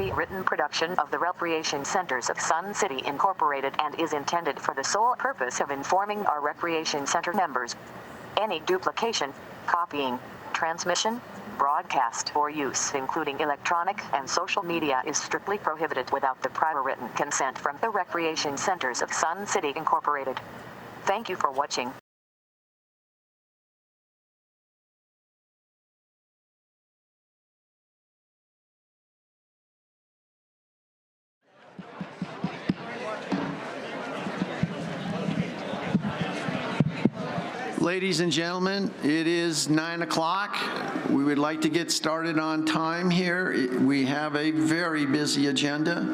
copywritten production of the Recreation Centers of Sun City Incorporated and is intended for the sole purpose of informing our Recreation Center members. Any duplication, copying, transmission, broadcast, or use, including electronic and social media, is strictly prohibited without the prior written consent from the Recreation Centers of Sun City Incorporated. Thank you for watching. Ladies and gentlemen, it is 9 o'clock. We would like to get started on time here. We have a very busy agenda.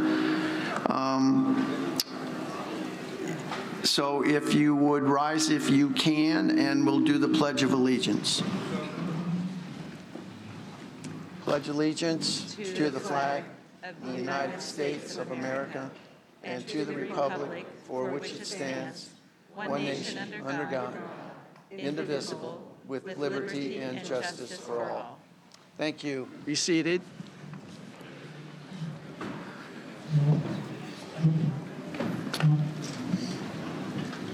So if you would rise if you can, and we'll do the Pledge of Allegiance. Pledge allegiance to the flag of the United States of America and to the republic for which it stands, one nation, under God, indivisible, with liberty and justice for all. Thank you. Be seated.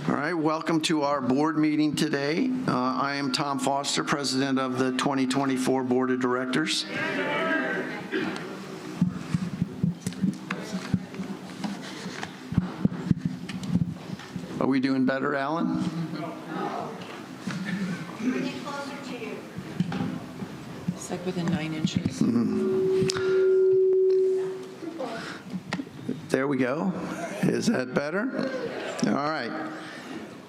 All right, welcome to our board meeting today. I am Tom Foster, president of the 2024 Board of Directors. Are we doing better, Alan? Bring it closer to you. It's like within 9 inches. There we go. Is that better? All right.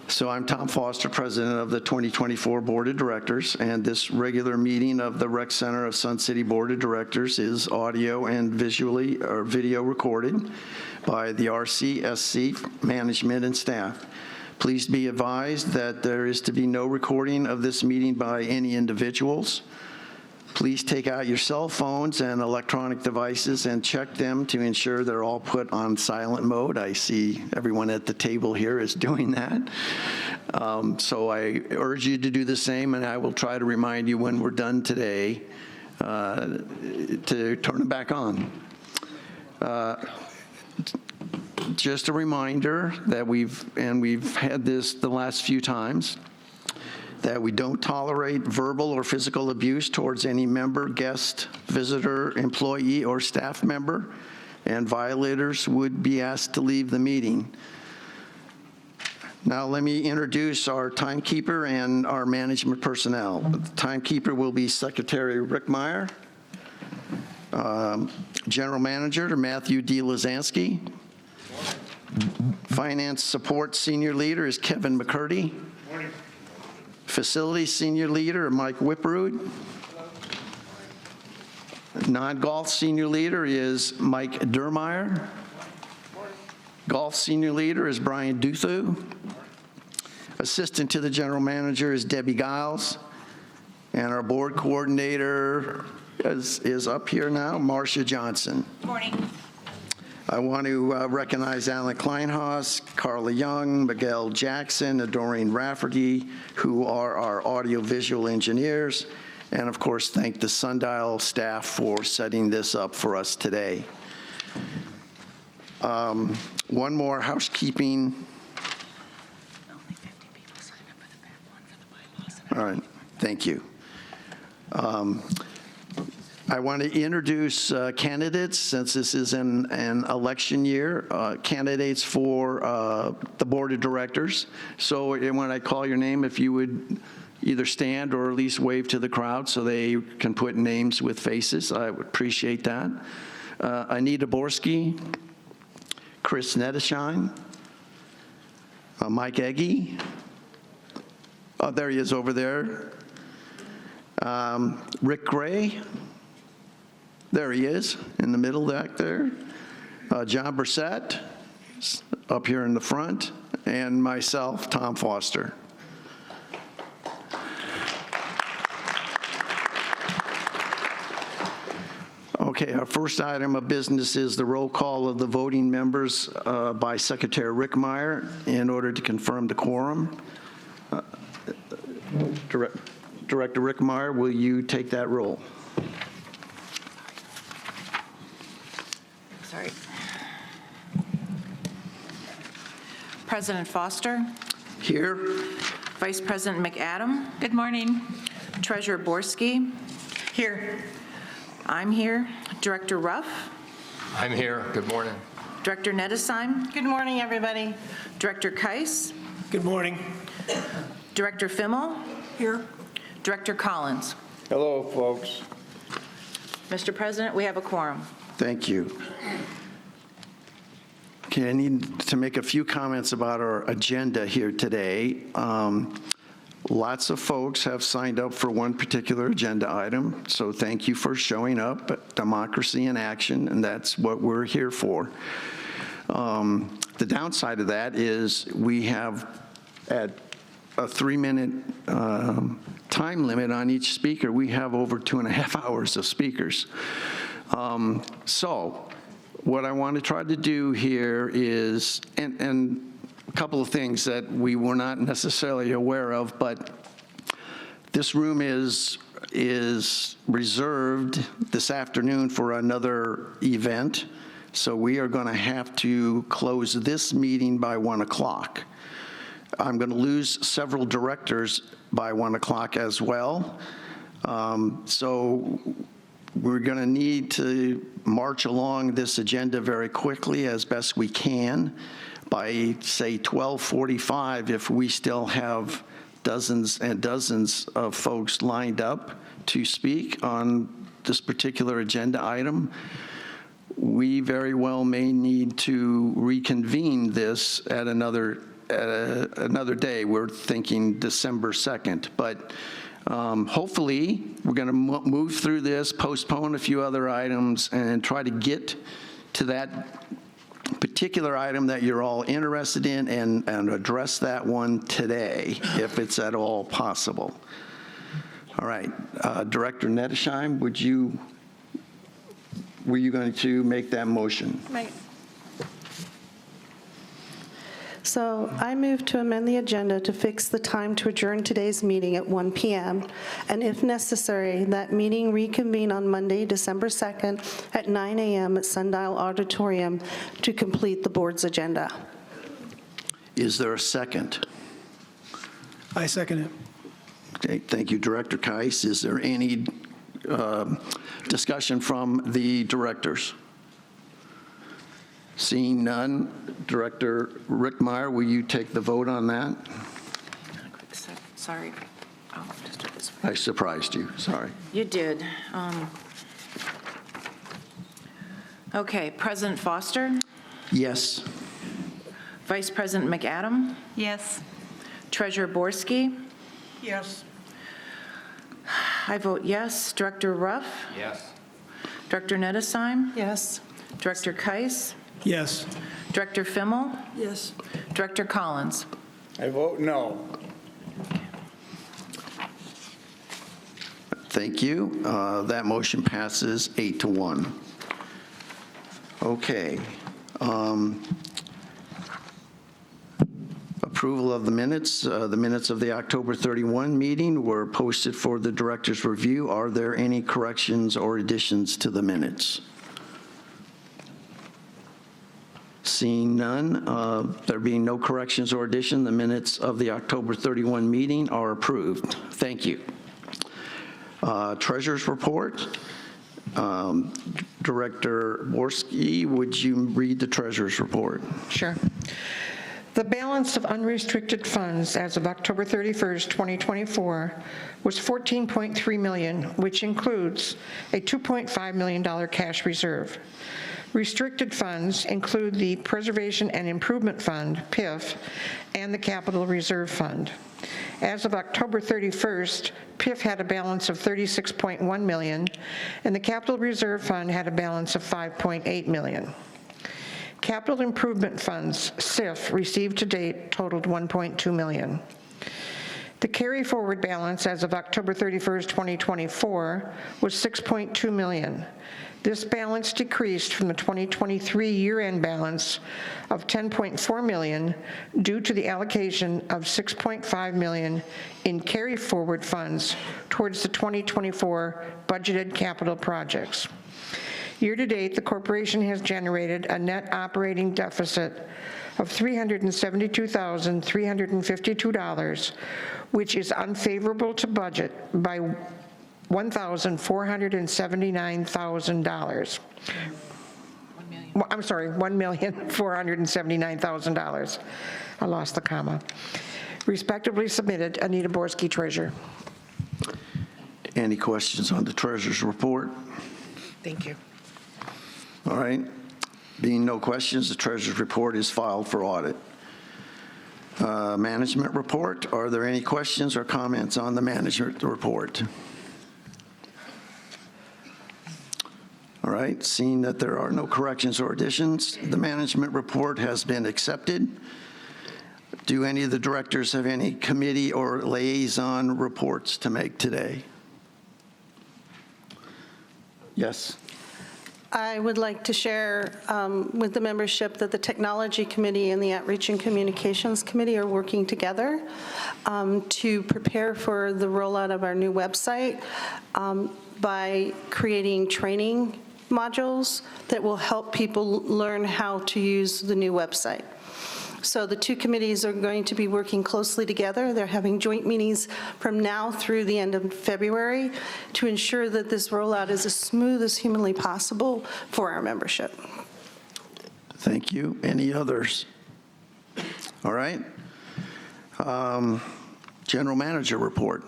So I'm Tom Foster, president of the 2024 Board of Directors, and this regular meeting of the Rec Center of Sun City Board of Directors is audio and visually or video recorded by the RCSC management and staff. Please be advised that there is to be no recording of this meeting by any individuals. Please take out your cell phones and electronic devices and check them to ensure they're all put on silent mode. I see everyone at the table here is doing that. So I urge you to do the same, and I will try to remind you when we're done today to turn it back on. Just a reminder that we've had this the last few times, that we don't tolerate verbal or physical abuse towards any member, guest, visitor, employee, or staff member, and violators would be asked to leave the meeting. Now let me introduce our timekeeper and our management personnel. The timekeeper will be Secretary Rick Meyer, General Manager Matthew D. Lazansky, Finance Support Senior Leader is Kevin McCurdy. Morning. Facilities Senior Leader Mike Whipperud. Non-golf Senior Leader is Mike Dermeyer. Golf Senior Leader is Brian Duthu. Assistant to the General Manager is Debbie Giles. And our board coordinator is up here now, Marcia Johnson. Good morning. I want to recognize Alan Kleinhaus, Carla Young, Miguel Jackson, and Doreen Rafferty, who are our audiovisual engineers, and of course thank the Sundial staff for setting this up for us today. One more housekeeping. Only 50 people signed up for the back one for the bylaws. All right, thank you. I want to introduce candidates, since this is an election year, candidates for the Board of Directors. So when I call your name, if you would either stand or at least wave to the crowd so they can put names with faces, I would appreciate that. Anita Borski, Chris Nettesheim, Mike Egge. Oh, there he is over there. Rick Gray. There he is, in the middle back there. John Brissett, up here in the front, and myself, Tom Foster. Okay, our first item of business is the roll call of the voting members by Secretary Rick Meyer in order to confirm the quorum. Director Rick Meyer, will you take that roll? President Foster, Here. Vice President McAdam. Good morning. Treasurer Borski. Here. I'm here. Director Ruff. I'm here. Good morning. Director Nettesheim. Good morning, everybody. Director Keiss. Good morning. Director Fimmel. Here. Director Collins. Hello, folks. Mr. President, we have a quorum. Thank you. Okay, I need to make a few comments about our agenda here today. Lots of folks have signed up for one particular agenda item, so thank you for showing up. Democracy in action, and that's what we're here for. The downside of that is we have at a 3-minute time limit on each speaker. We have over 2.5 hours of speakers. So what I want to try to do here is, and a couple of things that we were not necessarily aware of, but this room is reserved this afternoon for another event. So we are going to have to close this meeting by 1 o'clock. I'm going to lose several directors by 1 o'clock as well. So we're going to need to march along this agenda very quickly as best we can. By, say, 12:45, if we still have dozens and dozens of folks lined up to speak on this particular agenda item, we very well may need to reconvene this at another day. We're thinking December 2nd, but hopefully we're going to move through this, postpone a few other items, and try to get to that particular item that you're all interested in and address that one today, if it's at all possible. All right, Director Nettesheim, were you going to make that motion? Right. So I move to amend the agenda to fix the time to adjourn today's meeting at 1 p.m. and if necessary, that meeting reconvene on Monday, December 2nd at 9 a.m. at Sundial Auditorium to complete the board's agenda. Is there a second? I second it. Okay, thank you, Director Keiss. Is there any discussion from the directors? Seeing none, Director Rickmeyer, will you take the vote on that? Sorry. Oh, just do it this way. I surprised you, sorry. You did. Okay, President Foster, Yes. Vice President McAdam, Yes. Treasurer Borski. Yes. I vote yes. Director Ruff, Yes. Director Nettesheim, Yes. Director Keiss, Yes. Director Fimmel, Yes. Director Collins. I vote no. Thank you. That motion passes 8-1. Okay. Approval of the minutes. The minutes of the October 31 meeting were posted for the director's review. Are there any corrections or additions to the minutes? Seeing none, there being no corrections or addition, the minutes of the October 31 meeting are approved. Thank you. Treasurer's report. Director Borski, would you read the treasurer's report? Sure. The balance of unrestricted funds as of October 31st, 2024 was $14.3 million, which includes a $2.5 million cash reserve. Restricted funds include the Preservation and Improvement Fund, PIF, and the Capital Reserve Fund. As of October 31st, PIF had a balance of $36.1 million, and the Capital Reserve Fund had a balance of $5.8 million. Capital Improvement Funds, CIF, received to date totaled $1.2 million. The carry-forward balance as of October 31st, 2024 was $6.2 million. This balance decreased from the 2023 year-end balance of $10.4 million due to the allocation of $6.5 million in carry-forward funds towards the 2024 budgeted capital projects. Year-to-date, the corporation has generated a net operating deficit of $372,352, which is unfavorable to budget by $1,479,000. I'm sorry, $1,479,000. I lost the comma. Respectively submitted, Anita Borski, Treasurer. Any questions on the treasurer's report? Thank you. All right. Being no questions, the treasurer's report is filed for audit. Management report. Are there any questions or comments on the management report? All right. Seeing that there are no corrections or additions, the management report has been accepted. Do any of the directors have any committee or liaison reports to make today? Yes. I would like to share with the membership that the Technology Committee and the Outreach and Communications Committee are working together to prepare for the rollout of our new website by creating training modules that will help people learn how to use the new website. So the two committees are going to be working closely together. They're having joint meetings from now through the end of February to ensure that this rollout is as smooth as humanly possible for our membership. Thank you. Any others? All right. General Manager report.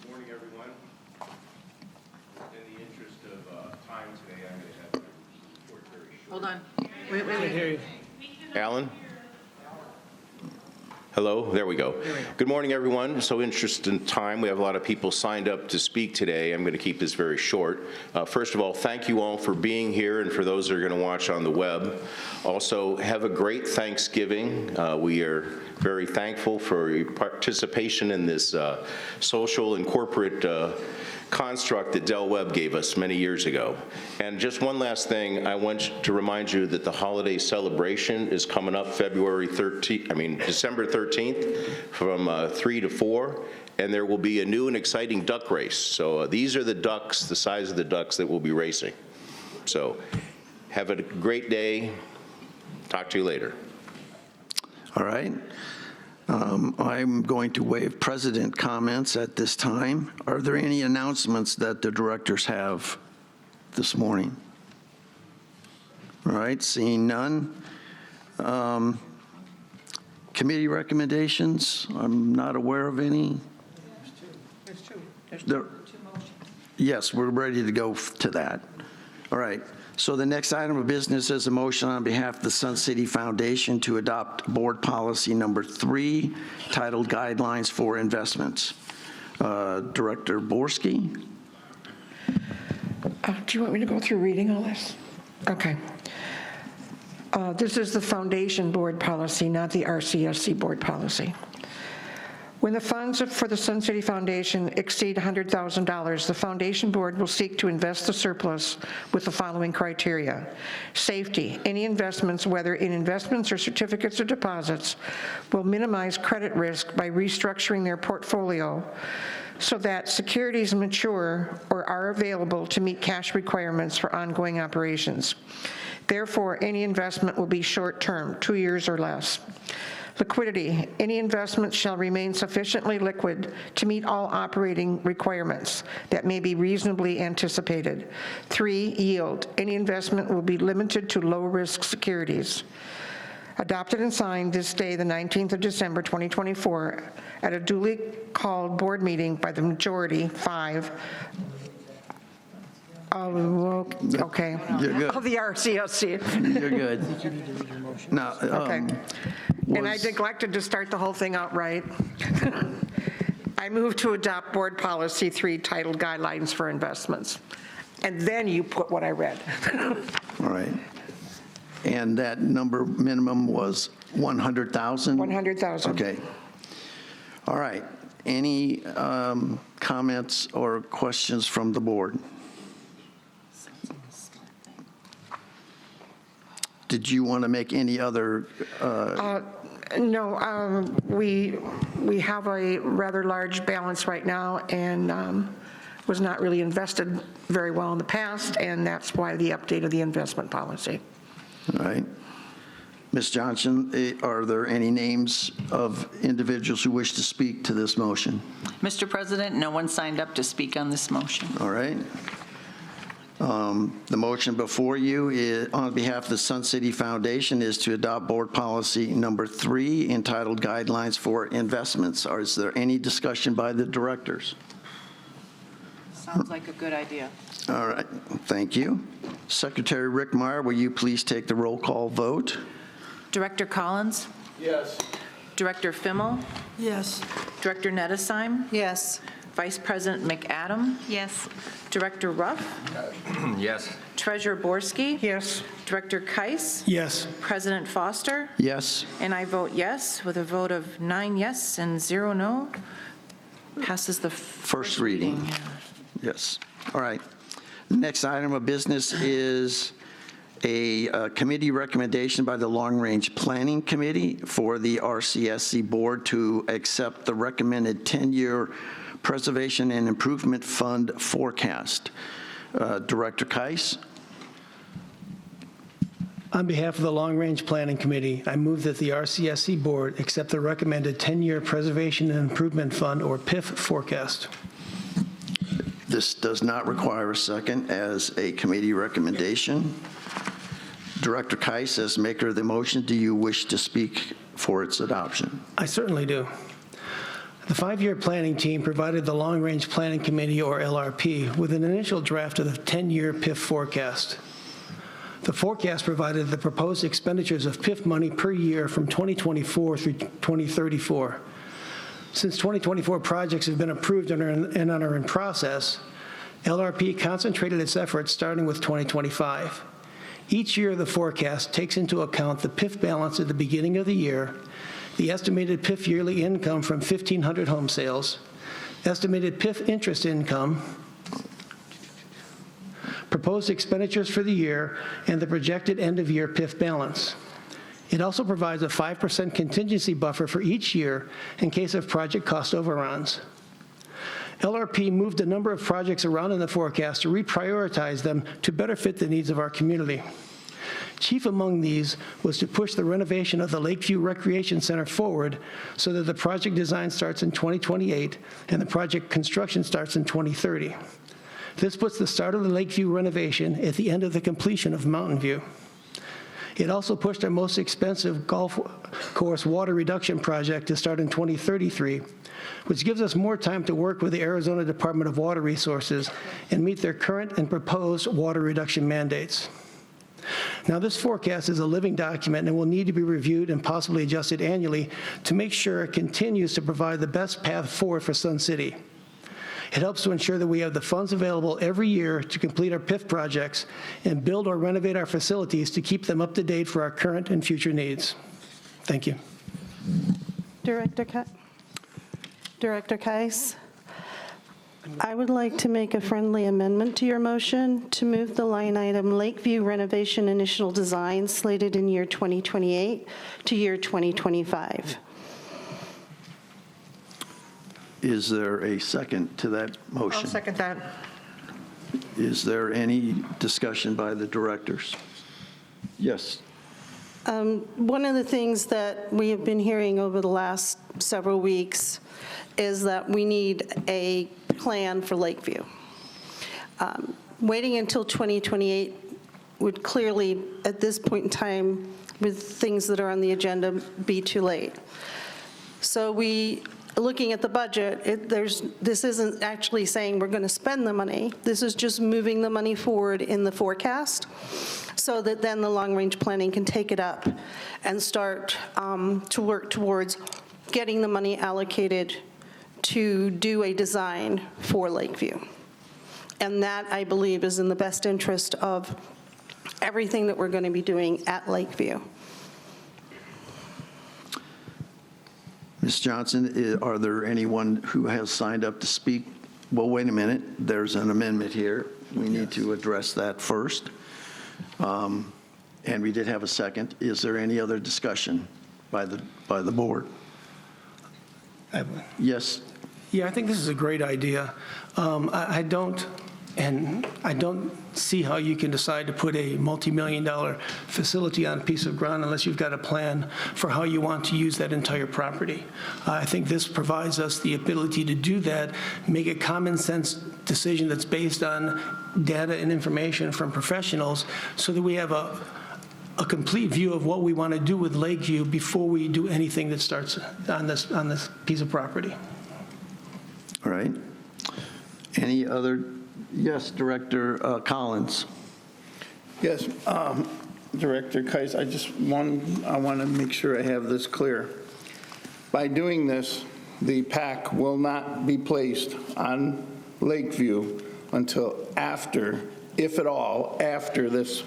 Good morning, everyone. In the interest of time today, I'm going to have to report very short. Hold on. Wait. Alan? Hello, there we go. Good morning, everyone. So interested in time, we have a lot of people signed up to speak today. I'm going to keep this very short. First of all, thank you all for being here and for those that are going to watch on the web. Also, have a great Thanksgiving. We are very thankful for your participation in this social and corporate construct that Del Webb gave us many years ago. And just one last thing, I want to remind you that the holiday celebration is coming up December 13th from 3 to 4, and there will be a new and exciting duck race. So these are the ducks, the size of the ducks that will be racing. So have a great day. Talk to you later. All right. I'm going to waive president comments at this time. Are there any announcements that the directors have this morning? All right, seeing none. Committee recommendations, I'm not aware of any. There's two. Yes, we're ready to go to that. All right. So the next item of business is a motion on behalf of the Sun City Foundation to adopt board policy number 3, titled Guidelines for Investments. Director Borski. Do you want me to go through reading all this? Okay. This is the foundation board policy, not the RCSC board policy. When the funds for the Sun City Foundation exceed $100,000, the foundation board will seek to invest the surplus with the following criteria. Safety. Any investments, whether in investments or certificates or deposits, will minimize credit risk by restructuring their portfolio so that securities mature or are available to meet cash requirements for ongoing operations. Therefore, any investment will be short-term, 2 years or less. Liquidity. Any investment shall remain sufficiently liquid to meet all operating requirements that may be reasonably anticipated. 3, yield. Any investment will be limited to low-risk securities. Adopted and signed this day, the 19th of December, 2024, at a duly called board meeting by the majority, 5, okay, You're good. of the RCSC. You're good. Now, Okay. And I neglected to start the whole thing out right. I move to adopt board policy 3, titled Guidelines for Investments. And then you put what I read. all right. And that number minimum was 100,000? 100,000. Okay. All right. Any comments or questions from the board? Did you want to make any other? No, we have a rather large balance right now and was not really invested very well in the past, and that's why the update of the investment policy. All right. Ms. Johnson, are there any names of individuals who wish to speak to this motion? Mr. President, no one signed up to speak on this motion. All right. The motion before you is, on behalf of the Sun City Foundation, is to adopt Board Policy Number 3 entitled Guidelines for Investments. Is there any discussion by the directors? Sounds like a good idea. All right, thank you. Secretary Rick Meyer, will you please take the roll call vote? Director Collins? Yes. Director Fimmel? Yes. Director Nettesheim? Yes. Vice President McAdam? Yes. Director Ruff? Yes. Treasurer Borski? Yes. Director Keiss? Yes. President Foster? Yes. And I vote yes, with a vote of 9 yes and 0 no. Passes the First reading. Yes. All right. The next item of business is a committee recommendation by the Long Range Planning Committee for the RCSC Board to accept the recommended 10-year Preservation and Improvement Fund forecast. Director Keiss? On behalf of the Long Range Planning Committee, I move that the RCSC Board accept the recommended 10-year Preservation and Improvement Fund, or PIF, forecast. This does not require a second as a committee recommendation. Director Keiss, as maker of the motion, do you wish to speak for its adoption? I certainly do. The 5-year planning team provided the Long Range Planning Committee, or LRP, with an initial draft of the 10-year PIF forecast. The forecast provided the proposed expenditures of PIF money per year from 2024 through 2034. Since 2024 projects have been approved and are in process, LRP concentrated its efforts starting with 2025. Each year, the forecast takes into account the PIF balance at the beginning of the year, the estimated PIF yearly income from 1,500 home sales, estimated PIF interest income, proposed expenditures for the year, and the projected end-of-year PIF balance. It also provides a 5% contingency buffer for each year in case of project cost overruns. LRP moved a number of projects around in the forecast to reprioritize them to better fit the needs of our community. Chief among these was to push the renovation of the Lakeview Recreation Center forward so that the project design starts in 2028 and the project construction starts in 2030. This puts the start of the Lakeview renovation at the end of the completion of Mountain View. It also pushed our most expensive golf course water reduction project to start in 2033, which gives us more time to work with the Arizona Department of Water Resources and meet their current and proposed water reduction mandates. Now, this forecast is a living document and will need to be reviewed and possibly adjusted annually to make sure it continues to provide the best path forward for Sun City. It helps to ensure that we have the funds available every year to complete our PIF projects and build or renovate our facilities to keep them up to date for our current and future needs. Thank you. Director Keiss, I would like to make a friendly amendment to your motion to move the line item Lakeview renovation initial design slated in year 2028 to year 2025. Is there a second to that motion? I'll second that. Is there any discussion by the directors? Yes. One of the things that we have been hearing over the last several weeks is that we need a plan for Lakeview. Waiting until 2028 would clearly, at this point in time, with things that are on the agenda, be too late. So looking at the budget, this isn't actually saying we're going to spend the money. This is just moving the money forward in the forecast so that then the long-range planning can take it up and start to work towards getting the money allocated to do a design for Lakeview. And that, I believe, is in the best interest of everything that we're going to be doing at Lakeview. Ms. Johnson, are there anyone who has signed up to speak? Well, wait a minute. There's an amendment here. We need to address that first. And we did have a second. Is there any other discussion by the board? Yes. Yeah, I think this is a great idea. I don't And I don't see how you can decide to put a multi-million-dollar facility on a piece of ground unless you've got a plan for how you want to use that entire property. I think this provides us the ability to do that, make a common-sense decision that's based on data and information from professionals so that we have a complete view of what we want to do with Lakeview before we do anything that starts on this piece of property. All right. Any other? Yes, Director Collins. Yes, Director Kais, I want to make sure I have this clear. By doing this, the PAC will not be placed on Lakeview until after, if at all, after this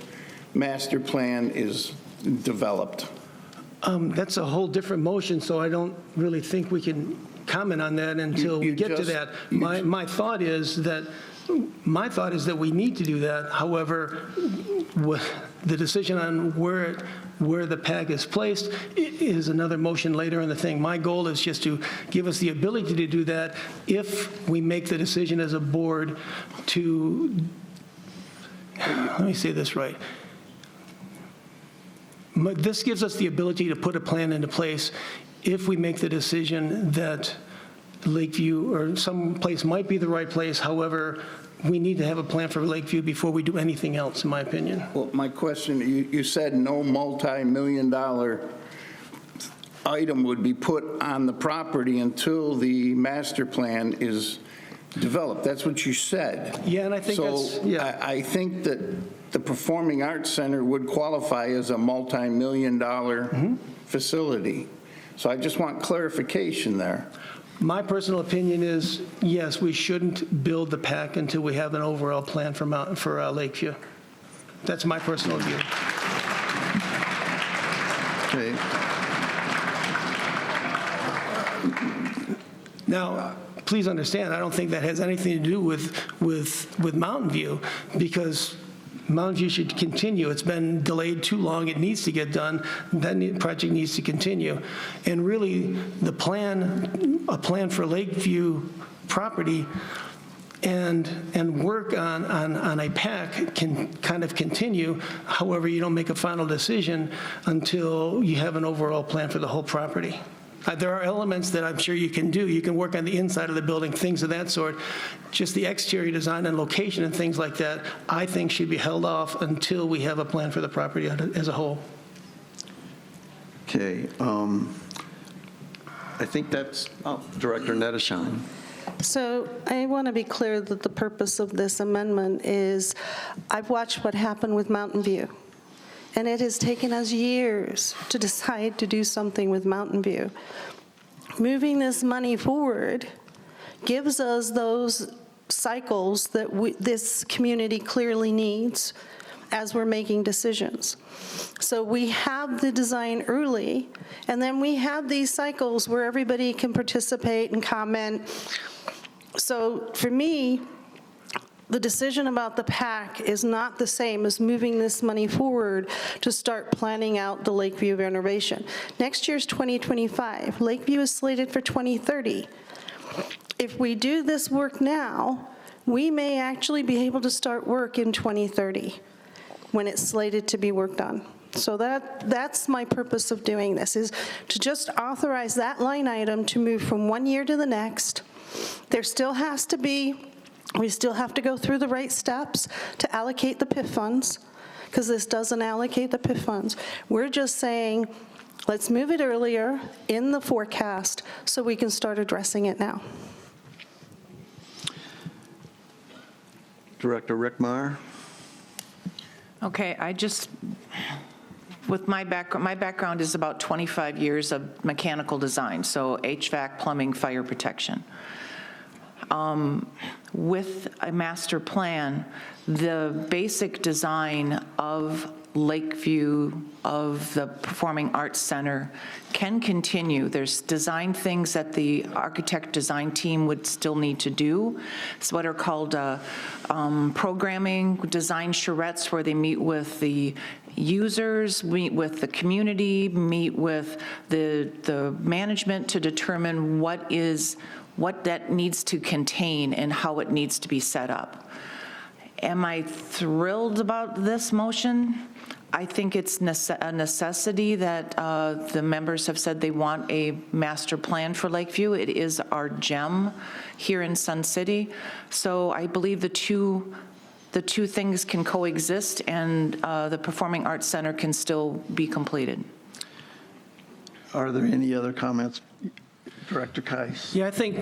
master plan is developed. That's a whole different motion, so I don't really think we can comment on that until we get to that. My thought is that we need to do that. However, the decision on where the PAC is placed is another motion later in the thing. My goal is just to give us the ability to do that if we make the decision as a board to, let me say this right. This gives us the ability to put a plan into place if we make the decision that Lakeview or some place might be the right place. However, we need to have a plan for Lakeview before we do anything else, in my opinion. Well, my question, you said no multi-million-dollar item would be put on the property until the master plan is developed. That's what you said. Yeah, and I think that's, yeah. I think that the Performing Arts Center would qualify as a multi-million-dollar facility. So I just want clarification there. My personal opinion is, yes, we shouldn't build the PAC until we have an overall plan for Lakeview. That's my personal view. Okay. Now, please understand, I don't think that has anything to do with Mountain View, because Mountain View should continue. It's been delayed too long. It needs to get done. That project needs to continue. And really, a plan for Lakeview property and work on a PAC can kind of continue. However, you don't make a final decision until you have an overall plan for the whole property. There are elements that I'm sure you can do. You can work on the inside of the building, things of that sort. Just the exterior design and location and things like that, I think should be held off until we have a plan for the property as a whole. Okay. I think that's Director Netashine. So I want to be clear that the purpose of this amendment is, I've watched what happened with Mountain View, and it has taken us years to decide to do something with Mountain View. Moving this money forward gives us those cycles that this community clearly needs as we're making decisions. So we have the design early, and then we have these cycles where everybody can participate and comment. So for me, the decision about the PAC is not the same as moving this money forward to start planning out the Lakeview renovation. Next year's 2025. Lakeview is slated for 2030. If we do this work now, we may actually be able to start work in 2030 when it's slated to be worked on. So that's my purpose of doing this, is to just authorize that line item to move from one year to the next. There still has to be, we still have to go through the right steps to allocate the PIF funds, because this doesn't allocate the PIF funds. We're just saying, let's move it earlier in the forecast so we can start addressing it now. Director Rickmeyer. Okay, with my background is about 25 years of mechanical design, so HVAC, plumbing, fire protection. With a master plan, the basic design of Lakeview, of the Performing Arts Center, can continue. There's design things that the architect design team would still need to do. It's what are called programming design charrettes, where they meet with the users, meet with the community, meet with the management to determine what that needs to contain and how it needs to be set up. Am I thrilled about this motion? I think it's a necessity that the members have said they want a master plan for Lakeview. It is our gem here in Sun City. So I believe the two things can coexist, and the Performing Arts Center can still be completed. Are there any other comments? Director Kais? Yeah, I think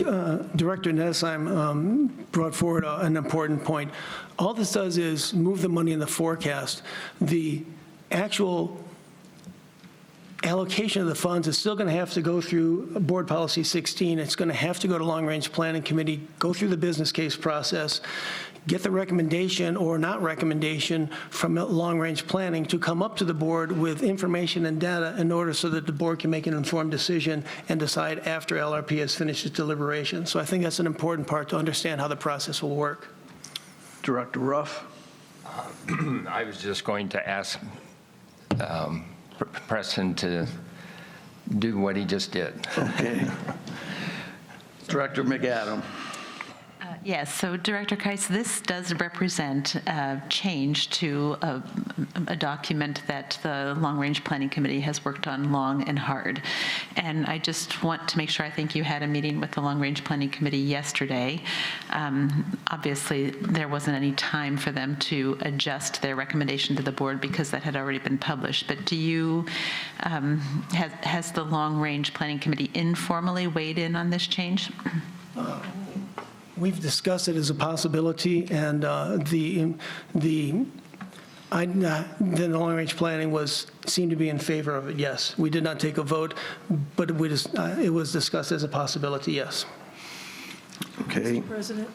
Director Nedesheim brought forward an important point. All this does is move the money in the forecast. The actual allocation of the funds is still going to have to go through Board Policy 16. It's going to have to go to Long Range Planning Committee, go through the business case process, get the recommendation or not recommendation from Long Range Planning to come up to the board with information and data in order so that the board can make an informed decision and decide after LRP has finished its deliberation. So I think that's an important part to understand how the process will work. Director Ruff? I was just going to ask Preston to do what he just did. Okay. Director McAdam? Yes, so Director Kais, this does represent a change to a document that the Long Range Planning Committee has worked on long and hard. And I just want to make sure, I think you had a meeting with the Long Range Planning Committee yesterday. Obviously, there wasn't any time for them to adjust their recommendation to the board because that had already been published. But do you, has the Long Range Planning Committee informally weighed in on this change? We've discussed it as a possibility, and the long range planning seemed to be in favor of it. Yes, we did not take a vote, but it was discussed as a possibility. Yes. Okay. Mr. President,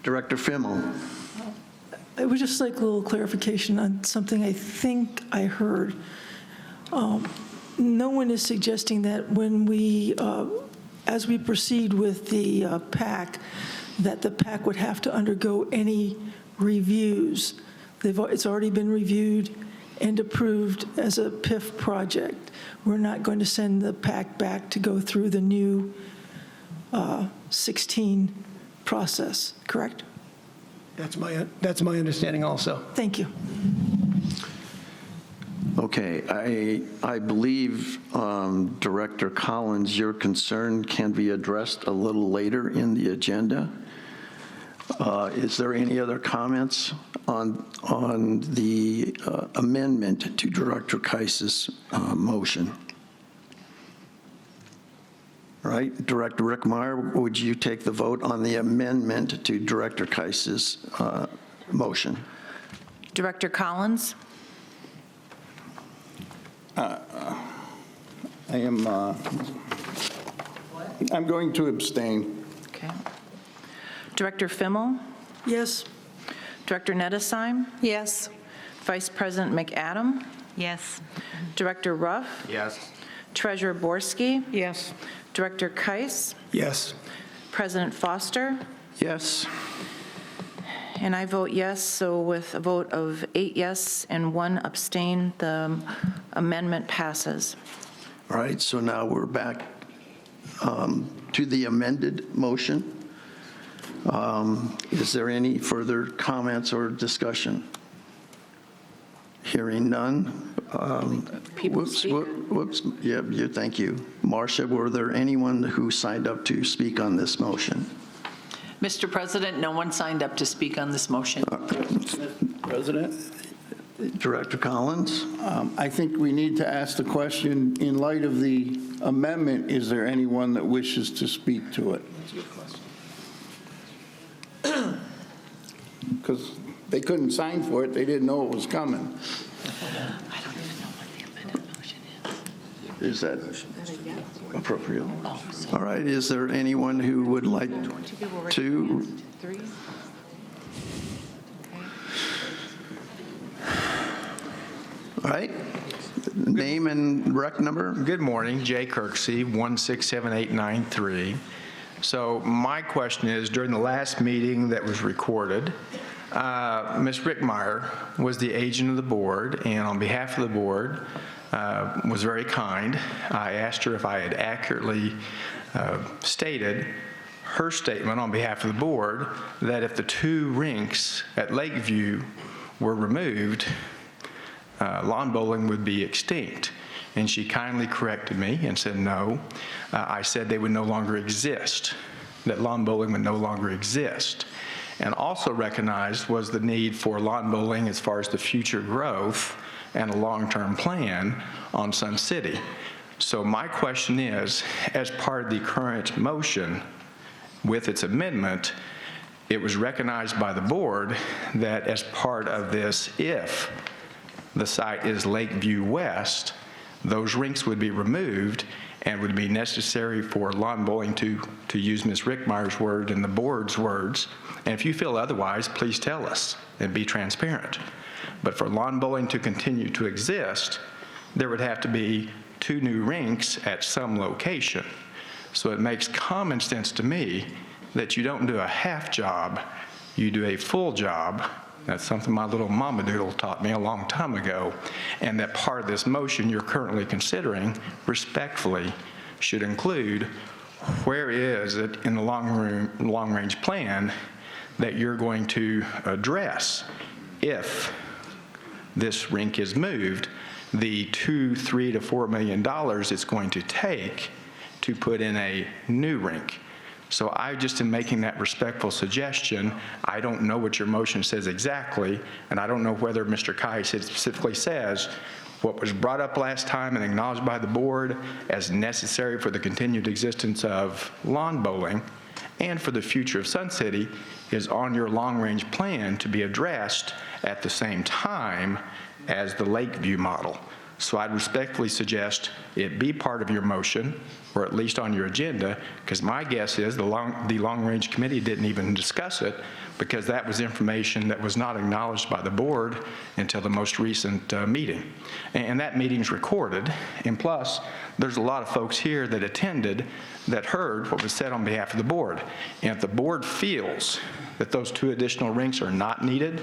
Director Fimmel? I would just like a little clarification on something I think I heard. No one is suggesting that when we, as we proceed with the PAC, that the PAC would have to undergo any reviews. It's already been reviewed and approved as a PIF project. We're not going to send the PAC back to go through the new 16 process, correct? That's my understanding also. Thank you. Okay, I believe, Director Collins, your concern can be addressed a little later in the agenda. Is there any other comments on the amendment to Director Kais's motion? All right, Director Rickmeyer, would you take the vote on the amendment to Director Kais's motion? Director Collins? I'm going to abstain. Okay. Director Fimmel? Yes. Director Nedesheim? Yes. Vice President McAdam? Yes. Director Ruff? Yes. Treasurer Borski? Yes. Director Kais? Yes. President Foster? Yes. And I vote yes, so with a vote of 8 yes and 1 abstain, the amendment passes. All right, so now we're back to the amended motion. Is there any further comments or discussion? Hearing none. People Whoops, speak. whoops, yeah, thank you. Marcia, were there anyone who signed up to speak on this motion? Mr. President, no one signed up to speak on this motion. President, Director Collins? I think we need to ask the question, in light of the amendment, is there anyone that wishes to speak to it? That's a good question. Because they couldn't sign for it, they didn't know it was coming. I don't even know what the amended motion is. Is that appropriate? All right, is there anyone who would like to? All right, name and rec number? Good morning, Jay Kirksey, 1678893. So my question is, during the last meeting that was recorded, Ms. Rickmeyer was the agent of the board, and on behalf of the board, was very kind. I asked her if I had accurately stated her statement on behalf of the board that if the 2 rinks at Lakeview were removed, lawn bowling would be extinct. And she kindly corrected me and said, no, I said they would no longer exist, that lawn bowling would no longer exist. And also recognized was the need for lawn bowling as far as the future growth and a long-term plan on Sun City. So my question is, as part of the current motion with its amendment, it was recognized by the board that as part of this, if the site is Lakeview West, those rinks would be removed and would be necessary for lawn bowling to use Ms. Rickmeyer's word and the board's words. And if you feel otherwise, please tell us and be transparent. But for lawn bowling to continue to exist, there would have to be 2 new rinks at some location. So it makes common sense to me that you don't do a half job, you do a full job. That's something my little mama doodle taught me a long time ago. And that part of this motion you're currently considering, respectfully, should include where is it in the long-range plan that you're going to address if this rink is moved, the $2, $3 to $4 million it's going to take to put in a new rink. So I just am making that respectful suggestion. I don't know what your motion says exactly, and I don't know whether Mr. Kai specifically says what was brought up last time and acknowledged by the board as necessary for the continued existence of lawn bowling and for the future of Sun City is on your long-range plan to be addressed at the same time as the Lakeview model. So I'd respectfully suggest it be part of your motion, or at least on your agenda, because my guess is the long-range committee didn't even discuss it because that was information that was not acknowledged by the board until the most recent meeting. And that meeting's recorded, and plus, there's a lot of folks here that attended that heard what was said on behalf of the board. And if the board feels that those 2 additional rinks are not needed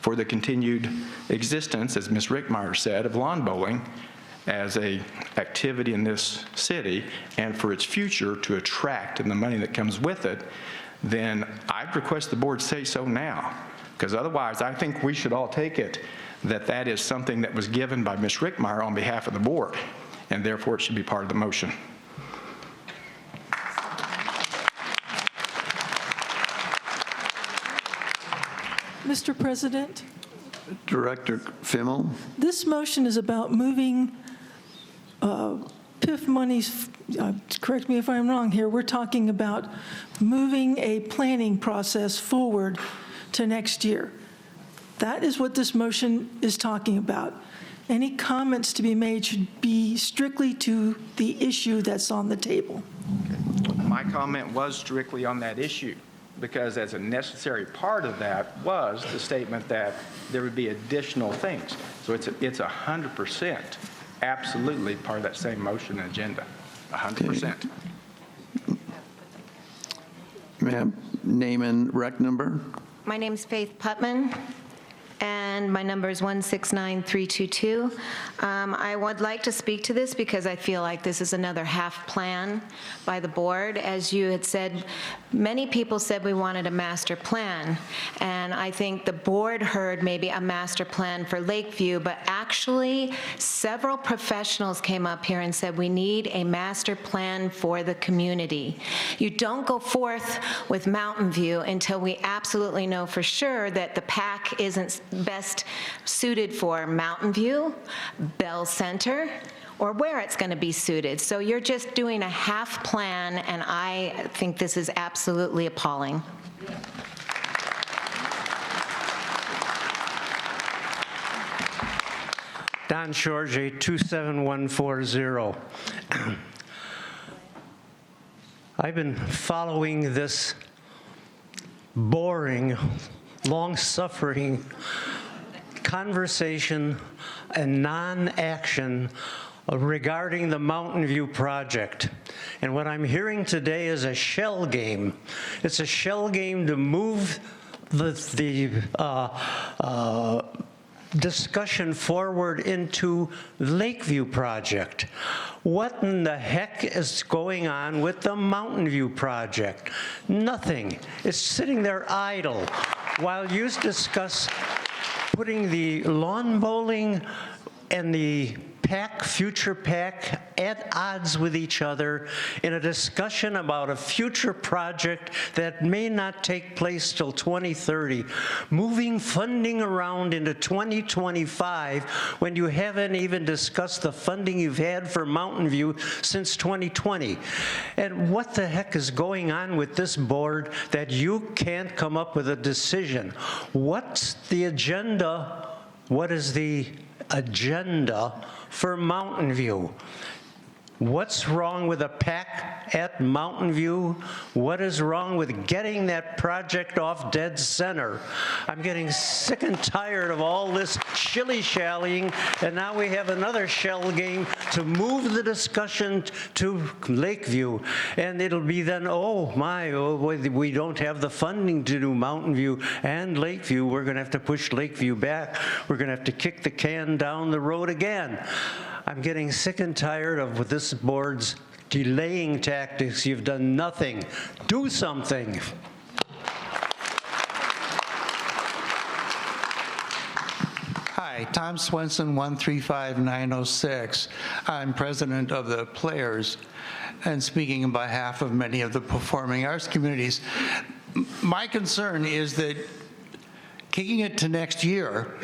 for the continued existence, as Ms. Rickmeyer said, of lawn bowling as a activity in this city and for its future to attract and the money that comes with it, then I'd request the board say so now, because otherwise I think we should all take it that that is something that was given by Ms. Rickmeyer on behalf of the board, and therefore it should be part of the motion. Mr. President, Director Fimmel? this motion is about moving PIF monies, correct me if I'm wrong here, we're talking about moving a planning process forward to next year. That is what this motion is talking about. Any comments to be made should be strictly to the issue that's on the table. My comment was strictly on that issue, because as a necessary part of that was the statement that there would be additional things. So it's 100% absolutely part of that same motion and agenda, 100%. Ma'am, name and rec number? My name's Faith Putman, and my number is 169322. I would like to speak to this because I feel like this is another half plan by the board. As you had said, many people said we wanted a master plan, and I think the board heard maybe a master plan for Lakeview, but actually several professionals came up here and said we need a master plan for the community. You don't go forth with Mountain View until we absolutely know for sure that the PAC isn't best suited for Mountain View, Bell Center, or where it's going to be suited. So you're just doing a half plan, and I think this is absolutely appalling. Don George, 27140. I've been following this boring, long-suffering conversation and non-action regarding the Mountain View project. And what I'm hearing today is a shell game. It's a shell game to move the discussion forward into Lakeview project. What in the heck is going on with the Mountain View project? Nothing. It's sitting there idle while you discuss putting the lawn bowling and the future PAC at odds with each other in a discussion about a future project that may not take place till 2030, moving funding around into 2025 when you haven't even discussed the funding you've had for Mountain View since 2020. And what the heck is going on with this board that you can't come up with a decision? What's the agenda? What is the agenda for Mountain View? What's wrong with a PAC at Mountain View? What is wrong with getting that project off dead center? I'm getting sick and tired of all this shilly-shallying, and now we have another shell game to move the discussion to Lakeview. And it'll be then, we don't have the funding to do Mountain View and Lakeview. We're going to have to push Lakeview back. We're going to have to kick the can down the road again. I'm getting sick and tired of this board's delaying tactics. You've done nothing. Do something. Hi, Tom Swenson, 135906. I'm president of the Players and speaking on behalf of many of the performing arts communities. My concern is that kicking it to next year,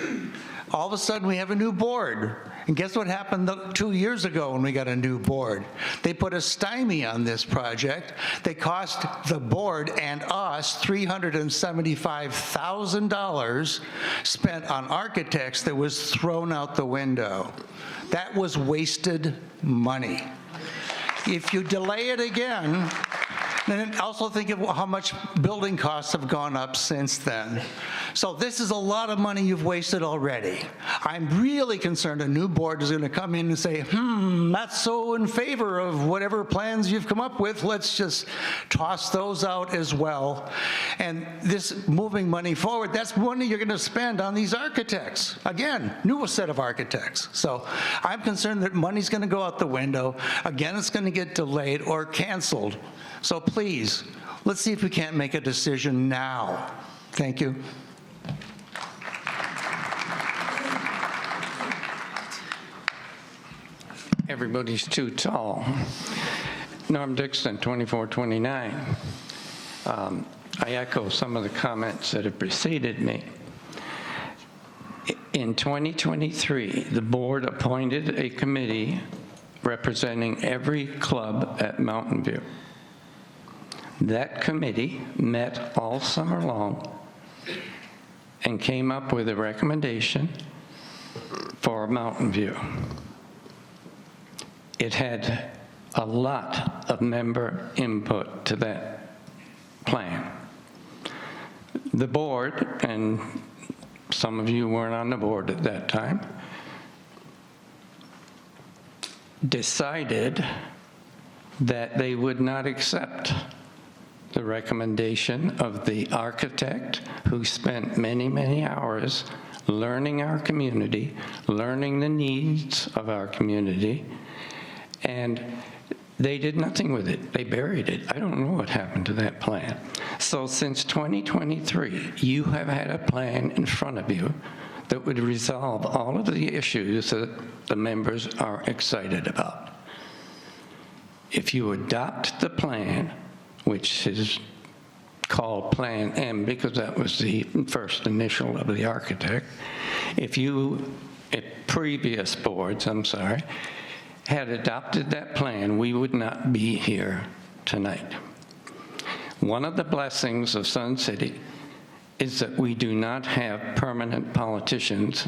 all of a sudden we have a new board. And guess what happened 2 years ago when we got a new board? They put a stymie on this project. They cost the board and us $375,000 spent on architects that was thrown out the window. That was wasted money. If you delay it again, then also think of how much building costs have gone up since then. So this is a lot of money you've wasted already. I'm really concerned a new board is going to come in and say, not so in favor of whatever plans you've come up with. Let's just toss those out as well. And this moving money forward, that's money you're going to spend on these architects. Again, new set of architects. So I'm concerned that money's going to go out the window. Again, it's going to get delayed or canceled. So please, let's see if we can't make a decision now. Thank you. Everybody's too tall. Norm Dixon, 2429. I echo some of the comments that have preceded me. In 2023, the board appointed a committee representing every club at Mountain View. That committee met all summer long and came up with a recommendation for Mountain View. It had a lot of member input to that plan. The board, and some of you weren't on the board at that time, decided that they would not accept the recommendation of the architect who spent many, many hours learning our community, learning the needs of our community, and they did nothing with it. They buried it. I don't know what happened to that plan. So since 2023, you have had a plan in front of you that would resolve all of the issues that the members are excited about. If you adopt the plan, which is called Plan M because that was the first initial of the architect, if previous boards, had adopted that plan, we would not be here tonight. One of the blessings of Sun City is that we do not have permanent politicians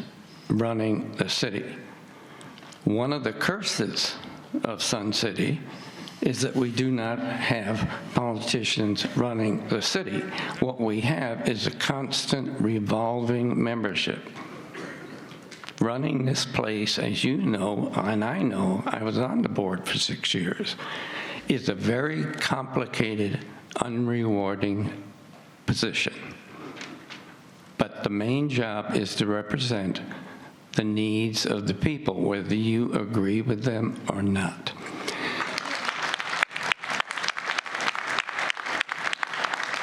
running the city. One of the curses of Sun City is that we do not have politicians running the city. What we have is a constant revolving membership. Running this place, as you know, and I know, I was on the board for 6 years, is a very complicated, unrewarding position. But the main job is to represent the needs of the people, whether you agree with them or not.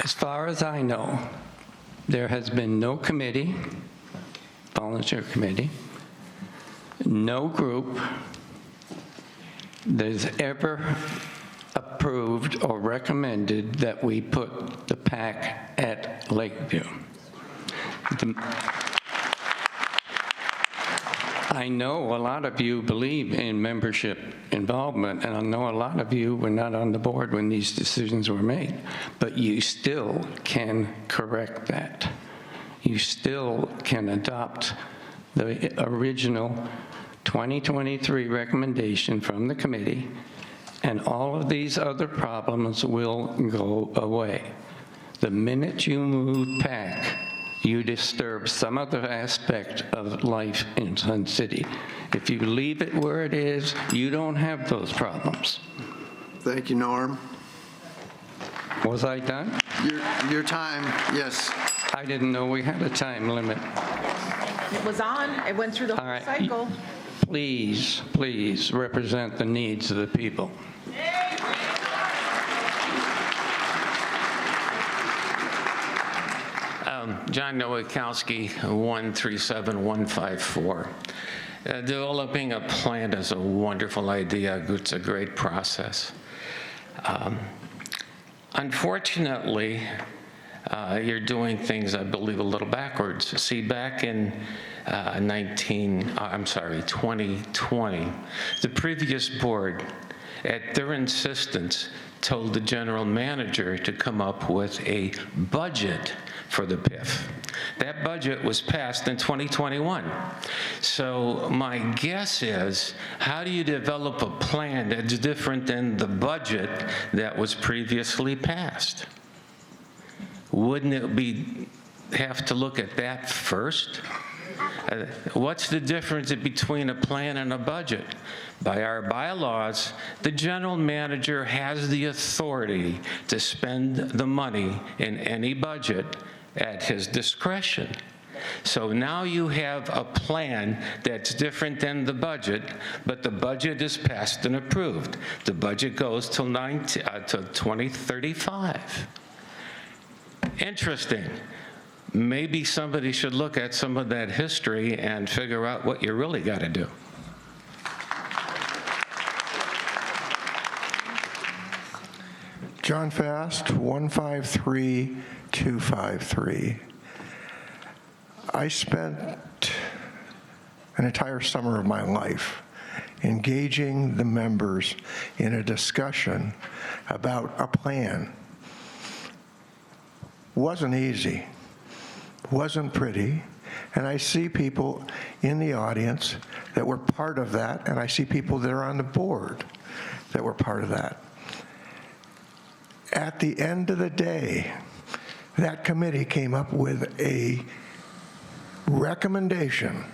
As far as I know, there has been no committee, volunteer committee, no group that has ever approved or recommended that we put the PAC at Lakeview. I know a lot of you believe in membership involvement, and I know a lot of you were not on the board when these decisions were made, but you still can correct that. You still can adopt the original 2023 recommendation from the committee, and all of these other problems will go away. The minute you move PAC, you disturb some other aspect of life in Sun City. If you leave it where it is, you don't have those problems. Thank you, Norm. Was I done? Your time, yes. I didn't know we had a time limit. It was on, it went through the All whole right. cycle. Please, please represent the needs of the people. John Nowakowski, 137154. Developing a plan is a wonderful idea. It's a great process. Unfortunately, you're doing things, I believe, a little backwards. See, back in 2020, the previous board, at their insistence, told the general manager to come up with a budget for the PIF. That budget was passed in 2021. So my guess is, how do you develop a plan that's different than the budget that was previously passed? Wouldn't it have to look at that first? What's the difference between a plan and a budget? By our bylaws, the general manager has the authority to spend the money in any budget at his discretion. So now you have a plan that's different than the budget, but the budget is passed and approved. The budget goes till 2035. Interesting. Maybe somebody should look at some of that history and figure out what you really got to do. John Fast, 153253. I spent an entire summer of my life engaging the members in a discussion about a plan. Wasn't easy, wasn't pretty, and I see people in the audience that were part of that, and I see people that are on the board that were part of that. At the end of the day, that committee came up with a recommendation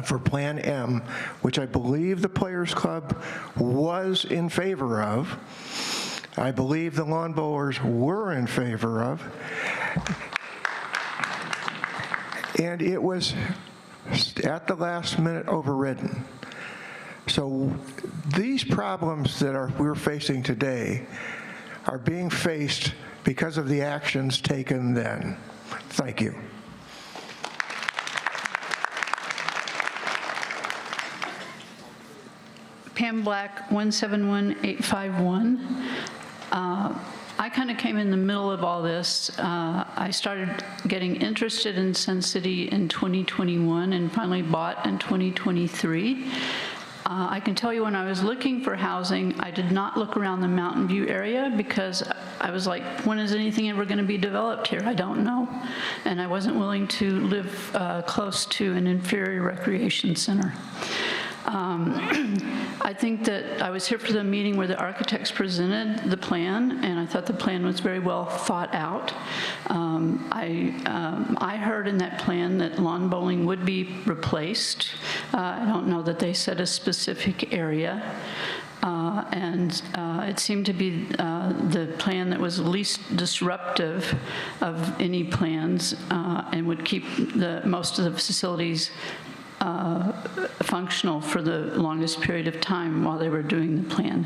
for Plan M, which I believe the Players Club was in favor of. I believe the lawn bowlers were in favor of. And it was at the last minute overridden. So these problems that we're facing today are being faced because of the actions taken then. Thank you. Pam Black, 171851. I kind of came in the middle of all this. I started getting interested in Sun City in 2021 and finally bought in 2023. I can tell you when I was looking for housing, I did not look around the Mountain View area because I was like, when is anything ever going to be developed here? I don't know. And I wasn't willing to live close to an inferior recreation center. I think that I was here for the meeting where the architects presented the plan, and I thought the plan was very well thought out. I heard in that plan that lawn bowling would be replaced. I don't know that they set a specific area. and it seemed to be the plan that was least disruptive of any plans and would keep most of the facilities functional for the longest period of time while they were doing the plan.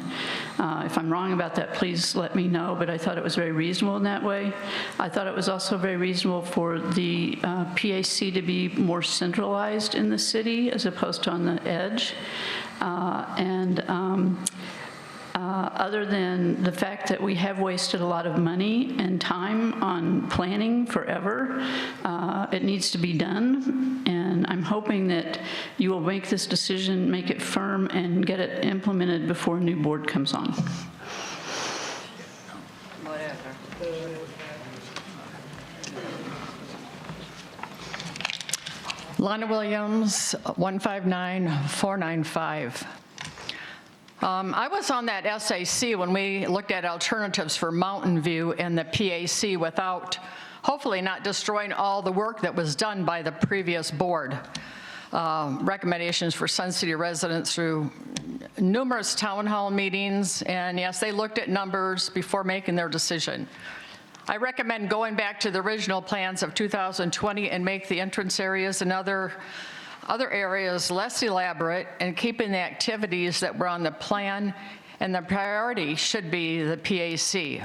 If I'm wrong about that, please let me know, but I thought it was very reasonable in that way. I thought it was also very reasonable for the PAC to be more centralized in the city as opposed to on the edge. Other than the fact that we have wasted a lot of money and time on planning forever, it needs to be done, and I'm hoping that you will make this decision, make it firm, and get it implemented before a new board comes on. Lana Williams, 159495. I was on that SAC when we looked at alternatives for Mountain View and the PAC without, hopefully not destroying all the work that was done by the previous board. Recommendations for Sun City residents through numerous town hall meetings, and yes, they looked at numbers before making their decision. I recommend going back to the original plans of 2020 and make the entrance areas and other areas less elaborate and keeping the activities that were on the plan, and the priority should be the PAC.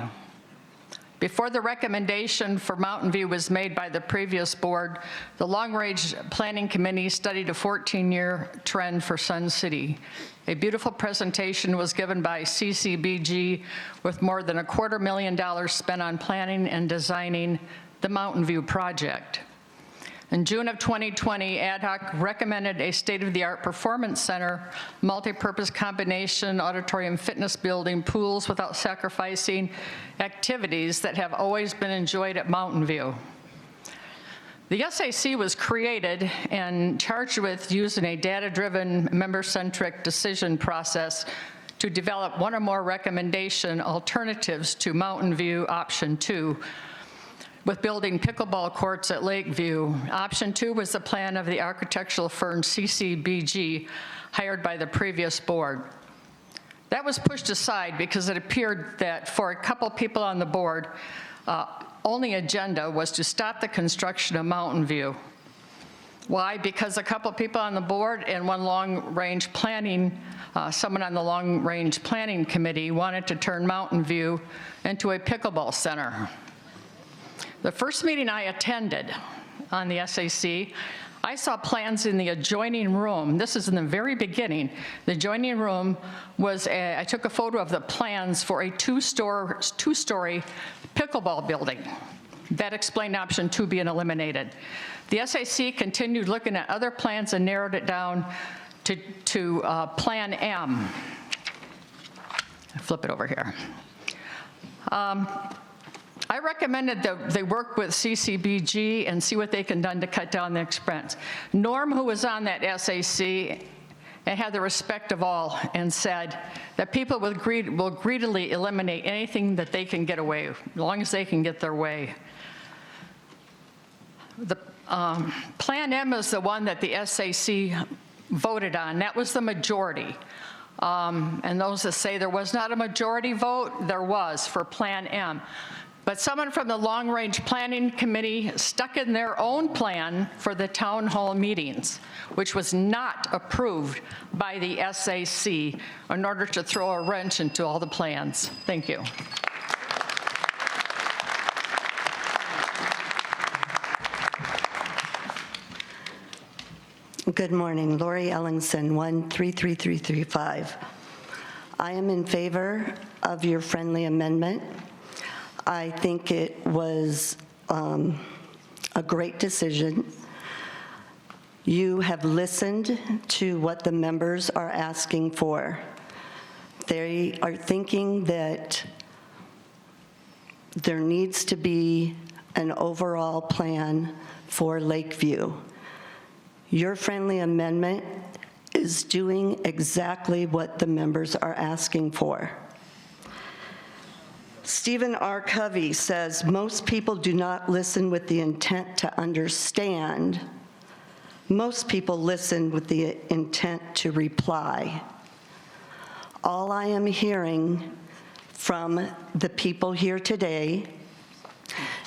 Before the recommendation for Mountain View was made by the previous board, the Long Range Planning Committee studied a 14-year trend for Sun City. A beautiful presentation was given by CCBG with more than $250,000 spent on planning and designing the Mountain View project. In June of 2020, Ad hoc recommended a state-of-the-art performance center, multi-purpose combination, auditorium, fitness building, pools without sacrificing activities that have always been enjoyed at Mountain View. The SAC was created and charged with using a data-driven, member-centric decision process to develop one or more recommendation alternatives to Mountain View Option 2, with building pickleball courts at Lakeview. Option 2 was the plan of the architectural firm CCBG, hired by the previous board. That was pushed aside because it appeared that for a couple people on the board, only agenda was to stop the construction of Mountain View. Why? Because a couple people on the board and one long-range planning, someone on the long-range planning committee wanted to turn Mountain View into a pickleball center. The first meeting I attended on the SAC, I saw plans in the adjoining room. This is in the very beginning. The adjoining room was, I took a photo of the plans for a two-story pickleball building. That explained Option 2 being eliminated. The SAC continued looking at other plans and narrowed it down to Plan M. I'll flip it over here. I recommended that they work with CCBG and see what they can do to cut down the expense. Norm, who was on that SAC, and had the respect of all, and said that people will greedily eliminate anything that they can get away with, as long as they can get their way. The Plan M is the one that the SAC voted on. That was the majority. And those that say there was not a majority vote, there was for Plan M. But someone from the Long Range Planning Committee stuck in their own plan for the town hall meetings, which was not approved by the SAC, in order to throw a wrench into all the plans. Thank you. Good morning. Lori Ellingson, 133335. I am in favor of your friendly amendment. I think it was a great decision. You have listened to what the members are asking for. They are thinking that there needs to be an overall plan for Lakeview. Your friendly amendment is doing exactly what the members are asking for. Stephen R. Covey says, most people do not listen with the intent to understand. Most people listen with the intent to reply. All I am hearing from the people here today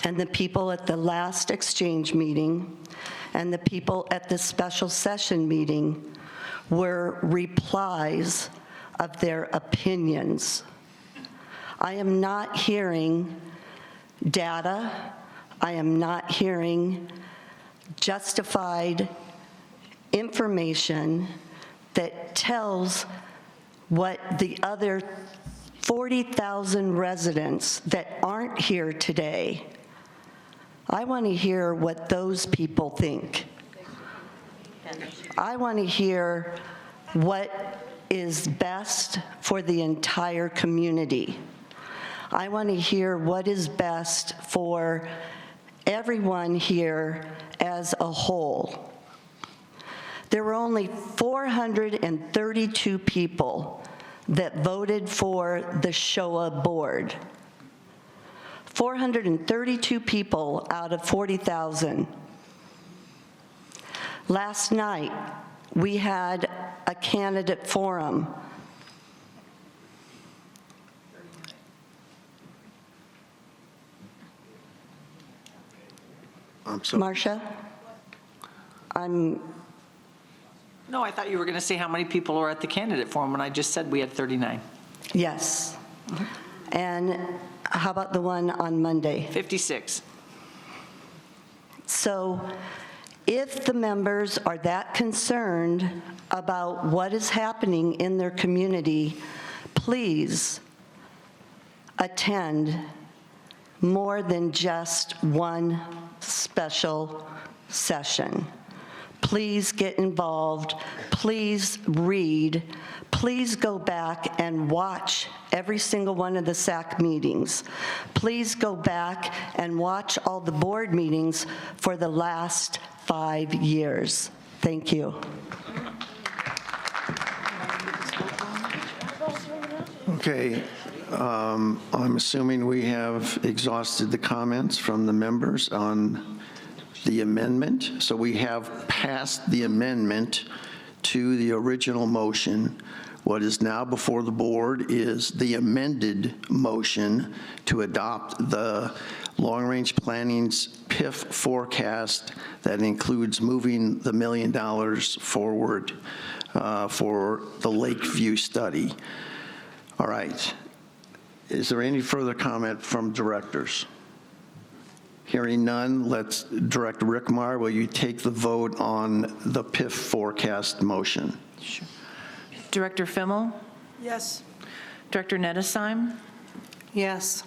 and the people at the last exchange meeting and the people at the special session meeting were replies of their opinions. I am not hearing data. I am not hearing justified information that tells what the other 40,000 residents that aren't here today. I want to hear what those people think. I want to hear what is best for the entire community. I want to hear what is best for everyone here as a whole. There were only 432 people that voted for the Shoah board. 432 people out of 40,000. Last night, we had a candidate forum. I'm sorry. Marcia? No, I thought you were going to say how many people were at the candidate forum, and I just said we had 39. Yes. And how about the one on Monday? 56. So if the members are that concerned about what is happening in their community, please attend more than just one special session. Please get involved. Please read. Please go back and watch every single one of the SAC meetings. Please go back and watch all the board meetings for the last 5 years. Thank you. Okay, I'm assuming we have exhausted the comments from the members on the amendment. So we have passed the amendment to the original motion. What is now before the board is the amended motion to adopt the long-range planning's PIF forecast that includes moving the $1 million forward for the Lakeview study. All right. Is there any further comment from directors? Hearing none, let's, Director Rickmeyer, will you take the vote on the PIF forecast motion? Sure. Director Fimmel? Yes. Director Nettesheim? Yes.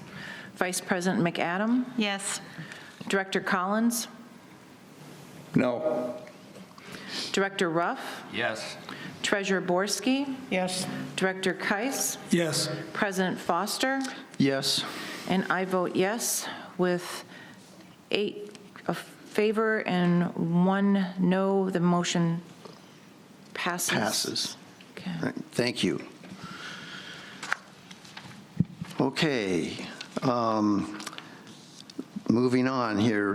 Vice President McAdam? Yes. Director Collins? No. Director Ruff? Yes. Treasurer Borski? Yes. Director Keiss? Yes. President Foster? Yes. And I vote yes with 8 of favor and 1 no. The motion passes. Passes. Okay. All right, thank you. Okay. Moving on here,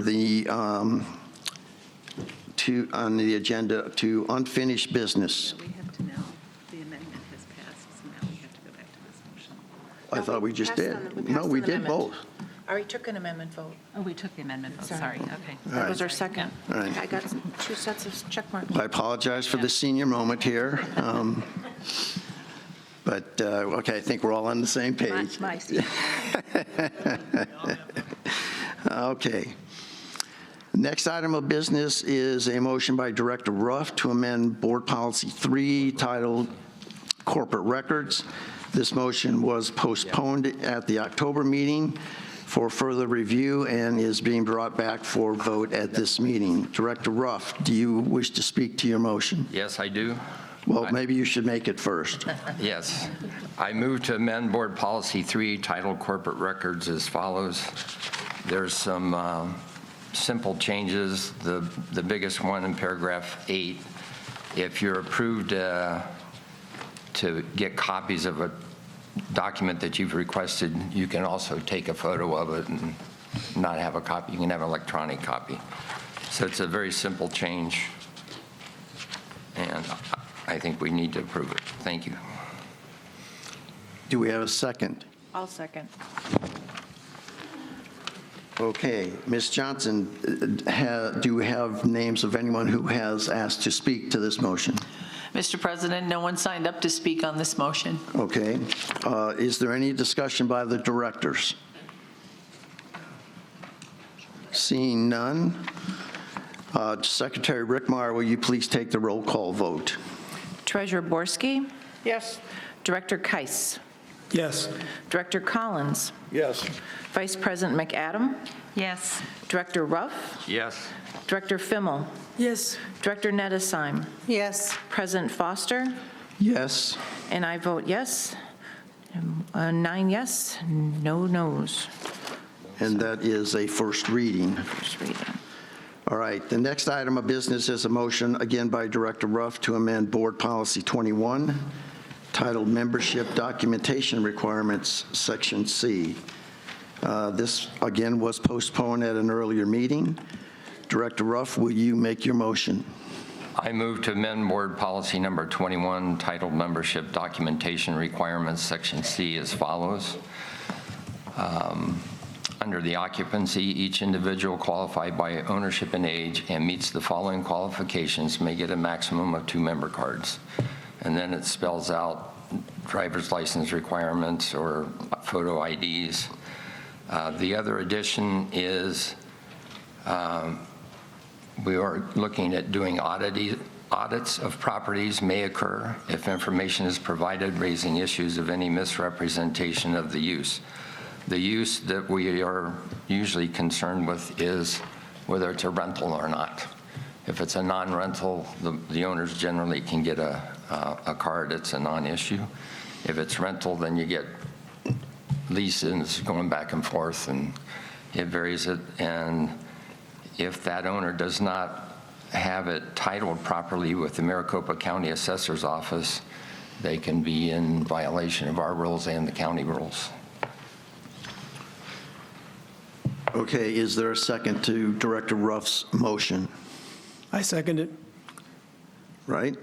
on the agenda to unfinished business. We have to know the amendment has passed, so now we have to go back to this motion. I thought we just did. passed No, we an did amendment. both. I already took an amendment vote. Oh, we took the amendment vote, sorry, okay. That was our second. All right. I got 2 sets of check marks. I apologize for the senior moment here. But, okay, I think we're all on the same page. My seat. Okay. Next item of business is a motion by Director Ruff to amend Board Policy 3 titled Corporate Records. This motion was postponed at the October meeting for further review and is being brought back for vote at this meeting. Director Ruff, do you wish to speak to your motion? Yes, I do. Well, maybe you should make it first. Yes. I move to amend Board Policy 3 titled Corporate Records as follows. There's some simple changes. The biggest one in paragraph 8, if you're approved to get copies of a document that you've requested, you can also take a photo of it and not have a copy. You can have an electronic copy. So it's a very simple change, and I think we need to approve it. Thank you. Do we have a second? I'll second. Okay, Ms. Johnson, do we have names of anyone who has asked to speak to this motion? Mr. President, no one signed up to speak on this motion. Okay. Is there any discussion by the directors? Seeing none. Secretary Rickmeyer, will you please take the roll call vote? Treasurer Borski? Yes. Director Keiss? Yes. Director Collins? Yes. Vice President McAdam? Yes. Director Ruff? Yes. Director Fimmel? Yes. Director Nedesheim? Yes. President Foster? Yes. And I vote yes. 9 yes, no no's. And that is a first reading. First reading. All right, the next item of business is a motion, again by Director Ruff, to amend Board Policy 21, titled Membership Documentation Requirements, Section C. This, again, was postponed at an earlier meeting. Director Ruff, will you make your motion? I move to amend Board Policy Number 21, titled Membership Documentation Requirements, Section C, as follows. Under the occupancy, each individual qualified by ownership and age and meets the following qualifications may get a maximum of 2 member cards. And then it spells out driver's license requirements or photo IDs. The other addition is we are looking at doing audits of properties may occur if information is provided raising issues of any misrepresentation of the use. The use that we are usually concerned with is whether it's a rental or not. If it's a non-rental, the owners generally can get a card. It's a non-issue. If it's rental, then you get leases going back and forth, and it varies it. And if that owner does not have it titled properly with the Maricopa County Assessor's Office, they can be in violation of our rules and the county rules. Okay, is there a second to Director Ruff's motion? I second it. Right?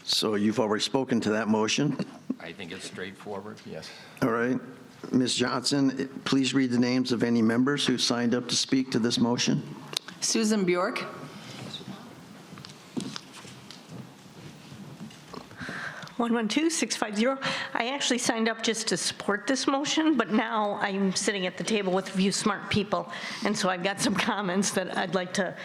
So you've already spoken to that motion. I think it's straightforward, yes. All right. Ms. Johnson, please read the names of any members who signed up to speak to this motion. Susan Bjork? One 112-650. I actually signed up just to support this motion, but now I'm sitting at the table with a few smart people, and so I've got some comments that I'd like to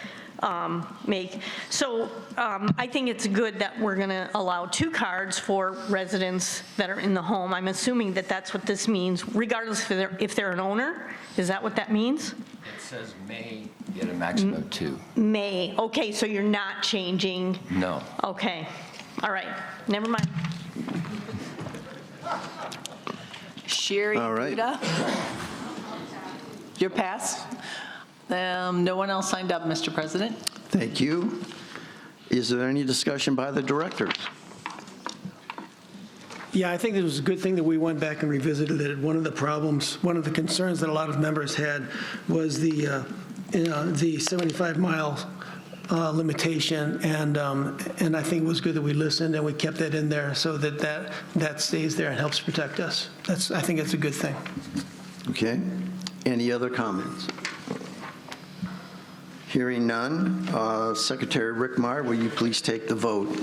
make. So I think it's good that we're going to allow 2 cards for residents that are in the home. I'm assuming that that's what this means, regardless if they're an owner. Is that what that means? It says may get a maximum of 2. May. Okay, so you're not changing. No. Okay. All right. Never mind. Sherry All right. Buda? Your pass? No one else signed up, Mr. President. Thank you. Is there any discussion by the directors? Yeah, I think it was a good thing that we went back and revisited it. One of the problems, one of the concerns that a lot of members had was the 75-mile limitation, and I think it was good that we listened and we kept that in there so that stays there and helps protect us. I think it's a good thing. Okay. Any other comments? Hearing none, Secretary Rickmeyer, will you please take the vote?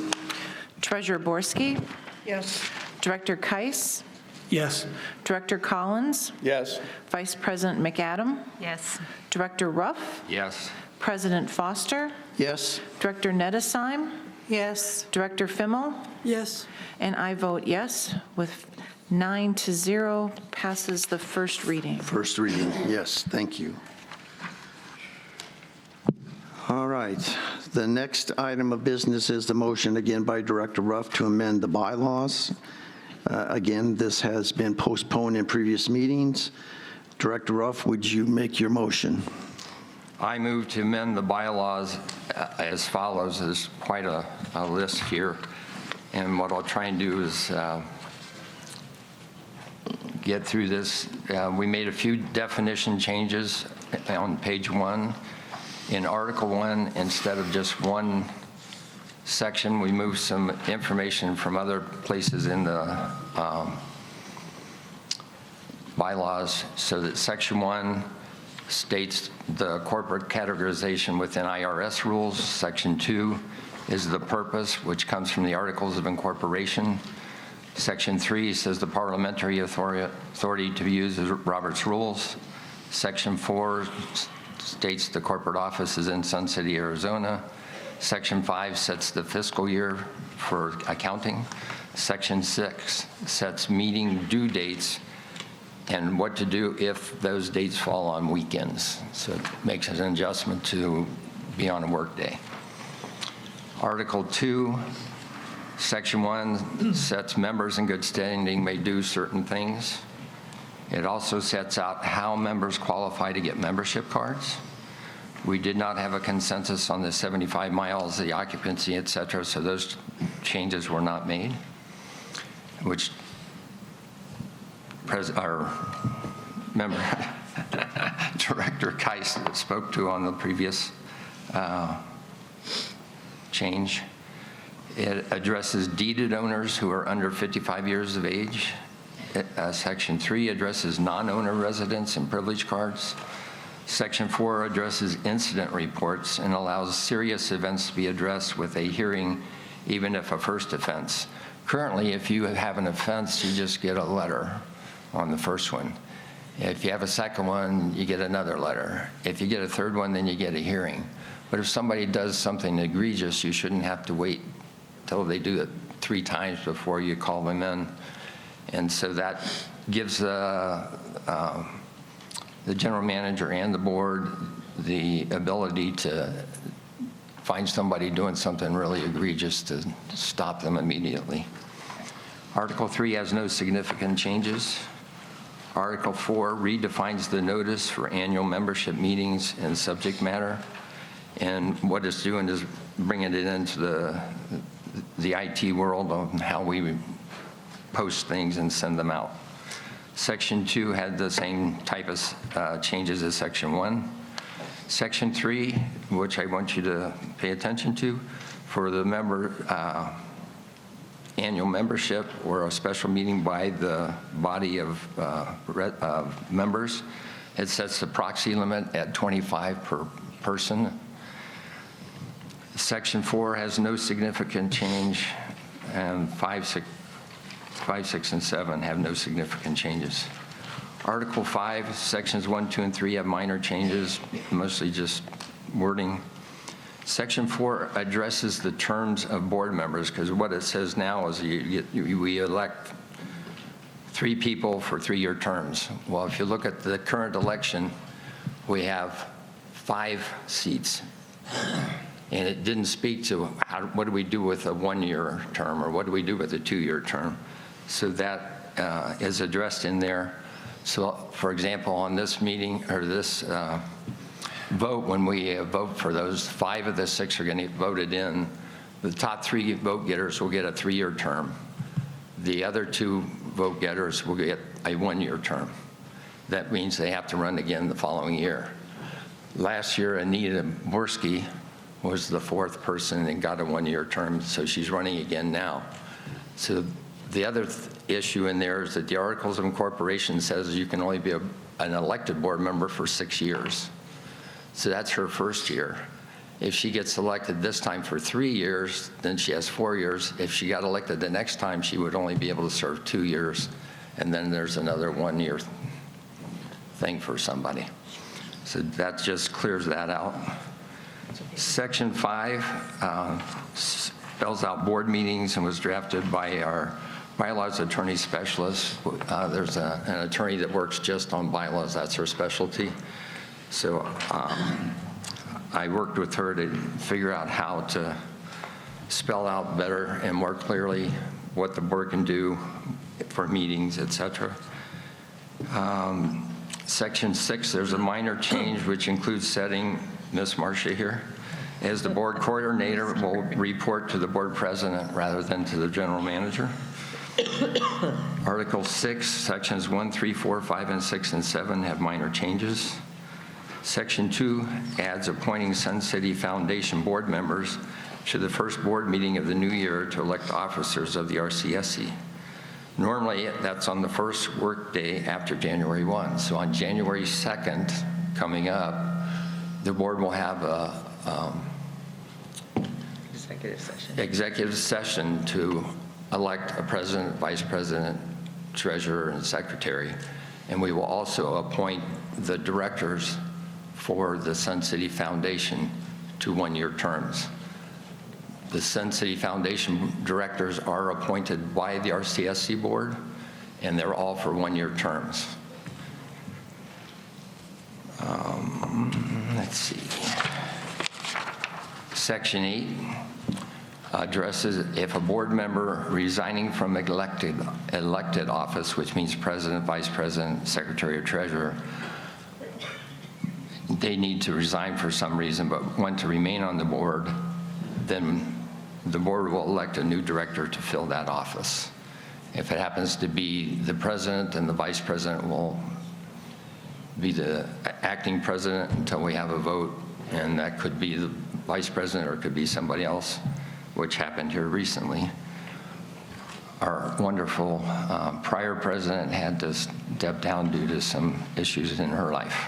Treasurer Borski? Yes. Director Keiss? Yes. Director Collins? Yes. Vice President McAdam? Yes. Director Ruff? Yes. President Foster? Yes. Director Nedesheim? Yes. Director Fimmel? Yes. And I vote yes, with 9-0, passes the first reading. First reading, yes, thank you. All right, the next item of business is the motion, again by Director Ruff, to amend the bylaws. Again, this has been postponed in previous meetings. Director Ruff, would you make your motion? I move to amend the bylaws as follows. There's quite a list here, and what I'll try and do is get through this. We made a few definition changes on page 1. In Article 1, instead of just one section, we moved some information from other places in the bylaws so that Section 1 states the corporate categorization within IRS rules. Section 2 is the purpose, which comes from the Articles of Incorporation. Section 3 says the parliamentary authority to use Robert's rules. Section 4 states the corporate office is in Sun City, Arizona. Section 5 sets the fiscal year for accounting. Section 6 sets meeting due dates and what to do if those dates fall on weekends. So it makes an adjustment to be on a work day. Article 2, Section 1 sets members in good standing may do certain things. It also sets out how members qualify to get membership cards. We did not have a consensus on the 75 miles, the occupancy, et cetera, so those changes were not made, which our member, Director Keiss spoke to on the previous change. It addresses deeded owners who are under 55 years of age. Section 3 addresses non-owner residents and privilege cards. Section 4 addresses incident reports and allows serious events to be addressed with a hearing, even if a first offense. Currently, if you have an offense, you just get a letter on the first one. If you have a second one, you get another letter. If you get a third one, then you get a hearing. But if somebody does something egregious, you shouldn't have to wait till they do it 3 times before you call them in. And so that gives the general manager and the board the ability to find somebody doing something really egregious to stop them immediately. Article 3 has no significant changes. Article 4 redefines the notice for annual membership meetings and subject matter. And what it's doing is bringing it into the IT world on how we post things and send them out. Section 2 had the same type of changes as Section 1. Section 3, which I want you to pay attention to, for the member annual membership or a special meeting by the body of members, it sets the proxy limit at 25 per person. Section 4 has no significant change, and 5, 6, and 7 have no significant changes. Article 5, Sections 1, 2, and 3 have minor changes, mostly just wording. Section 4 addresses the terms of board members, because what it says now is we elect 3 people for 3-year terms. Well, if you look at the current election, we have 5 seats. And it didn't speak to what do we do with a 1-year term or what do we do with a 2-year term. So that is addressed in there. So, for example, on this meeting or this vote, when we vote for those, 5 of the 6 are going to get voted in. The top 3 vote getters will get a 3-year term. The other 2 vote getters will get a 1-year term. That means they have to run again the following year. Last year, Anita Borski was the 4th person and got a 1-year term, so she's running again now. So the other issue in there is that the Articles of Incorporation says you can only be an elected board member for 6 years. So that's her first year. If she gets elected this time for 3 years, then she has 4 years. If she got elected the next time, she would only be able to serve 2 years. And then there's another 1-year thing for somebody. So that just clears that out. Section 5 spells out board meetings and was drafted by our bylaws attorney specialist. There's an attorney that works just on bylaws. That's her specialty. So I worked with her to figure out how to spell out better and more clearly what the board can do for meetings, et cetera. Section 6, there's a minor change which includes setting Ms. Marcia here as the board coordinator will report to the board president rather than to the general manager. Article 6, sections 1, 3, 4, 5, and 6, and 7 have minor changes. Section 2 adds appointing Sun City Foundation board members to the first board meeting of the new year to elect officers of the RCSC. Normally, that's on the first workday after January 1. So on January 2nd, coming up, the board will have a executive session to elect a president, vice president, treasurer, and secretary. And we will also appoint the directors for the Sun City Foundation to one-year terms. The Sun City Foundation directors are appointed by the RCSC board, and they're all for one-year terms. Let's see. Section 8 addresses if a board member resigning from elected office, which means president, vice president, secretary, or treasurer, they need to resign for some reason but want to remain on the board, then the board will elect a new director to fill that office. If it happens to be the president, and the vice president will be the acting president until we have a vote, and that could be the vice president or it could be somebody else, which happened here recently. Our wonderful prior president had to step down due to some issues in her life.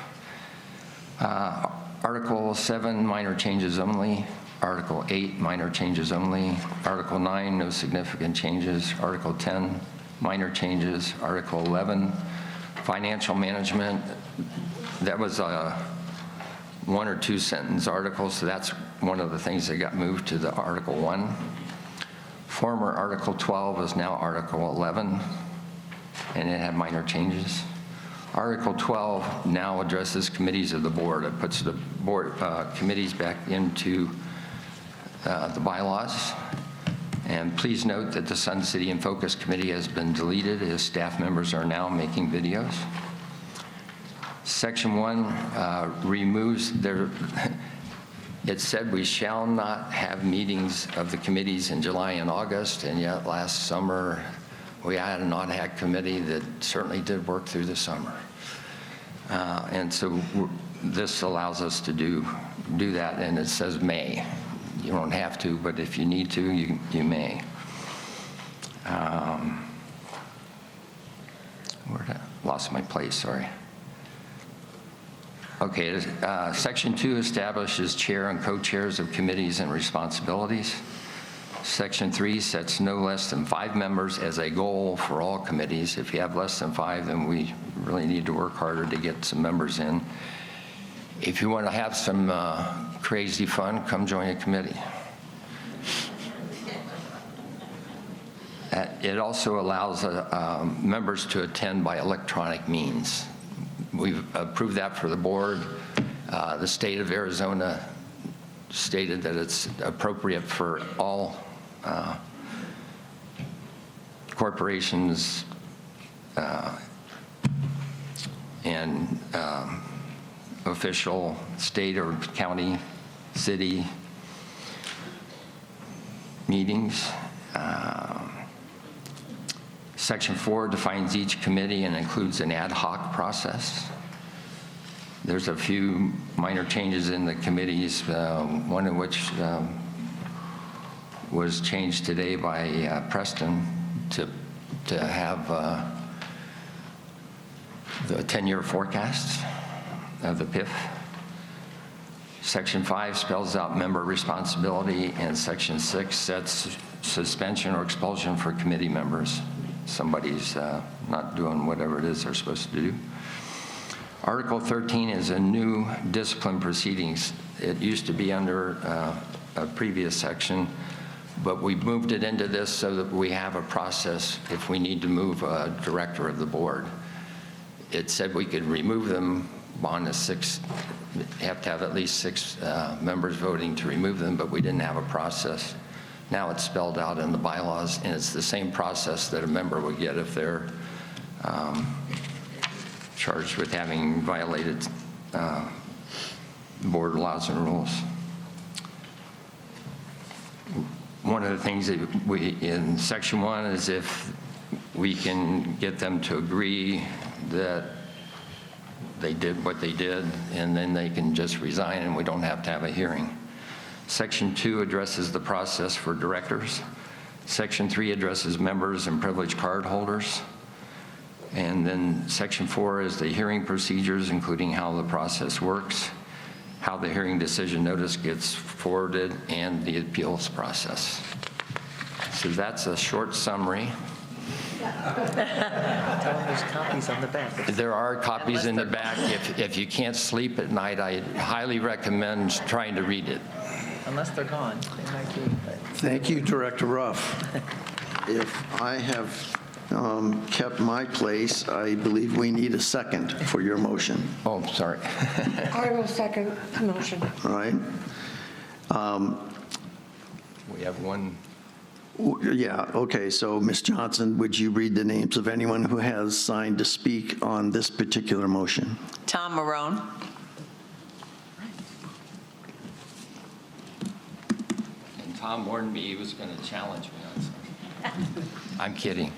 Article 7, minor changes only. Article 8, minor changes only. Article 9, no significant changes. Article 10, minor changes. Article 11, financial management. That was a 1 or 2 sentence article, so that's one of the things that got moved to the Article 1. Former Article 12 is now Article 11, and it had minor changes. Article 12 now addresses committees of the board. It puts the board committees back into the bylaws. And please note that the Sun City and Focus Committee has been deleted as staff members are now making videos. Section 1 removes their, it said we shall not have meetings of the committees in July and August, and yet last summer we had an ONHAC committee that certainly did work through the summer. And so this allows us to do that, and it says may. You don't have to, but if you need to, you may. Lost my place, sorry. Okay, Section 2 establishes chair and co-chairs of committees and responsibilities. Section 3 sets no less than 5 members as a goal for all committees. If you have less than 5, then we really need to work harder to get some members in. If you want to have some crazy fun, come join a committee. It also allows members to attend by electronic means. We've approved that for the board. The state of Arizona stated that it's appropriate for all corporations and official state or county, city meetings. Section 4 defines each committee and includes an ad hoc process. There's a few minor changes in the committees, one of which was changed today by Preston to have the 10-year forecast of the PIF. Section 5 spells out member responsibility, and Section 6 sets suspension or expulsion for committee members. Somebody's not doing whatever it is they're supposed to do. Article 13 is a new discipline proceedings. It used to be under a previous section, but we moved it into this so that we have a process if we need to move a director of the board. It said we could remove them on the 6, have to have at least 6 members voting to remove them, but we didn't have a process. Now it's spelled out in the bylaws, and it's the same process that a member would get if they're charged with having violated board laws and rules. One of the things that we, in Section 1, is if we can get them to agree that they did what they did, and then they can just resign and we don't have to have a hearing. Section 2 addresses the process for directors. Section 3 addresses members and privileged card holders. And then Section 4 is the hearing procedures, including how the process works, how the hearing decision notice gets forwarded, and the appeals process. So that's a short summary. There's copies on the back. There are copies in the back. If you can't sleep at night, I highly recommend trying to read it. Unless they're gone, they might be. But. Thank you, Director Ruff. If I have kept my place, I believe we need a second for your motion. Oh, sorry. I will second the motion. All right. We have one. Yeah, okay, so Ms. Johnson, would you read the names of anyone who has signed to speak on this particular motion? Tom Marone. And Tom warned me he was going to challenge me on something. I'm kidding.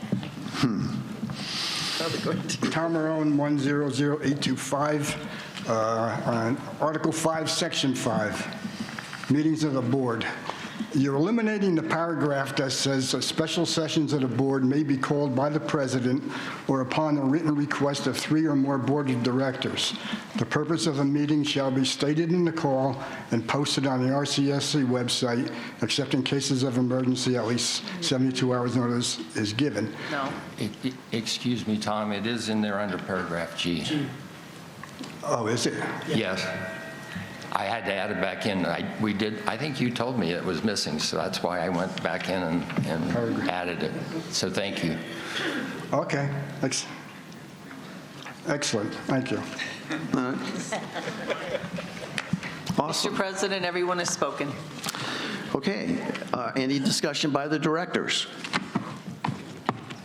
Tom Marone, 100825, on Article 5, Section 5, meetings of the board. You're eliminating the paragraph that says special sessions of the board may be called by the president or upon the written request of 3 or more board of directors. The purpose of the meeting shall be stated in the call and posted on the RCSC website, except in cases of emergency, at least 72 hours notice is given. No. Excuse me, Tom, it is in there under paragraph G. Oh, is it? Yes. I had to add it back in. I think you told me it was missing, so that's why I went back in and added it. So thank you. Okay. Excellent. Thank you. Awesome. Mr. President, everyone has spoken. Okay, any discussion by the directors?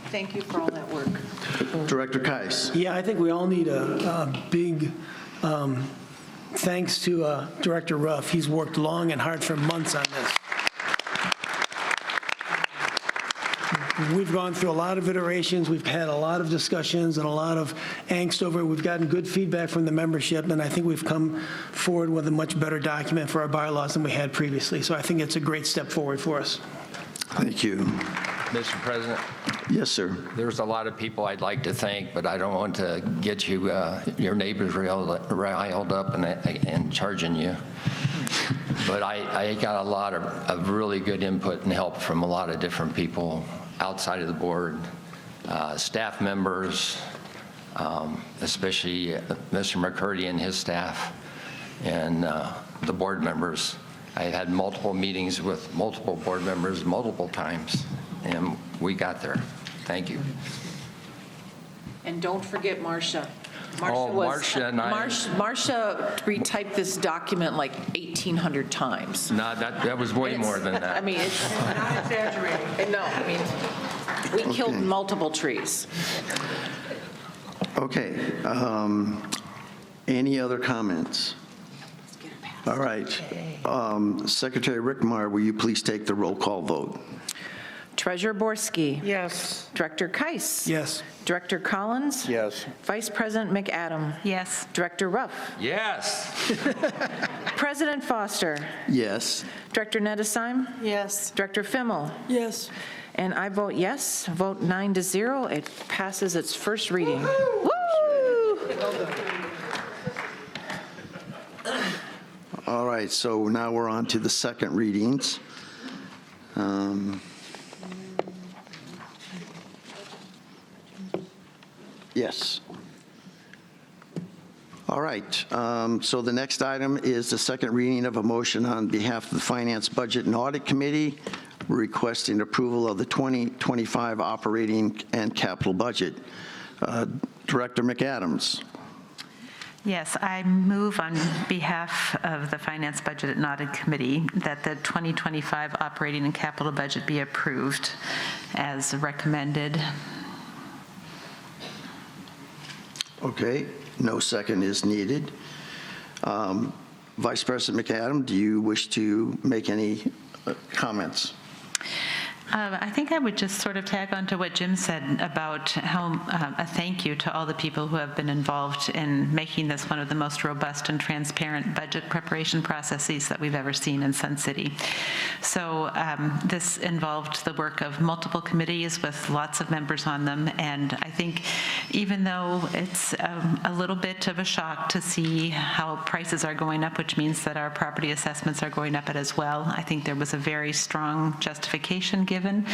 Thank you for all that work. Director Kais. Yeah, I think we all need a big thanks to Director Ruff. He's worked long and hard for months on this. We've gone through a lot of iterations. We've had a lot of discussions and a lot of angst over it. We've gotten good feedback from the membership, and I think we've come forward with a much better document for our bylaws than we had previously. So I think it's a great step forward for us. Thank you. Mr. President? Yes, sir. There's a lot of people I'd like to thank, but I don't want to get you, your neighbors riled up and charging you. But I got a lot of really good input and help from a lot of different people outside of the board, staff members, especially Mr. McCurdy and his staff, and the board members. I had multiple meetings with multiple board members multiple times, and we got there. Thank you. And don't forget Marcia. Marcia and I. Marcia retyped this document like 1,800 times. No, that was way more than that. I mean, it's not exaggerating. No, I mean, we killed multiple trees. Okay, any other comments? All right. Secretary Rickmeyer, will you please take the roll call vote? Treasurer Borski. Yes. Director Kais. Yes. Director Collins. Yes. Vice President McAdam. Yes. Director Ruff. Yes. President Foster. Yes. Director Nedesheim. Yes. Director Fimmel. Yes. And I vote yes, vote 9-0. It passes its first reading. Woo! All right, so now we're on to the second readings. Yes. All right, so the next item is the second reading of a motion on behalf of the Finance, Budget, and Audit Committee requesting approval of the 2025 operating and capital budget. Director McAdams. Yes, I move on behalf of the Finance, Budget, and Audit Committee that the 2025 operating and capital budget be approved as recommended. Okay, no second is needed. Vice President McAdam, do you wish to make any comments? I think I would just sort of tag on to what Jim said about how a thank you to all the people who have been involved in making this one of the most robust and transparent budget preparation processes that we've ever seen in Sun City. So this involved the work of multiple committees with lots of members on them, and I think even though it's a little bit of a shock to see how prices are going up, which means that our property assessments are going up as well, I think there was a very strong justification given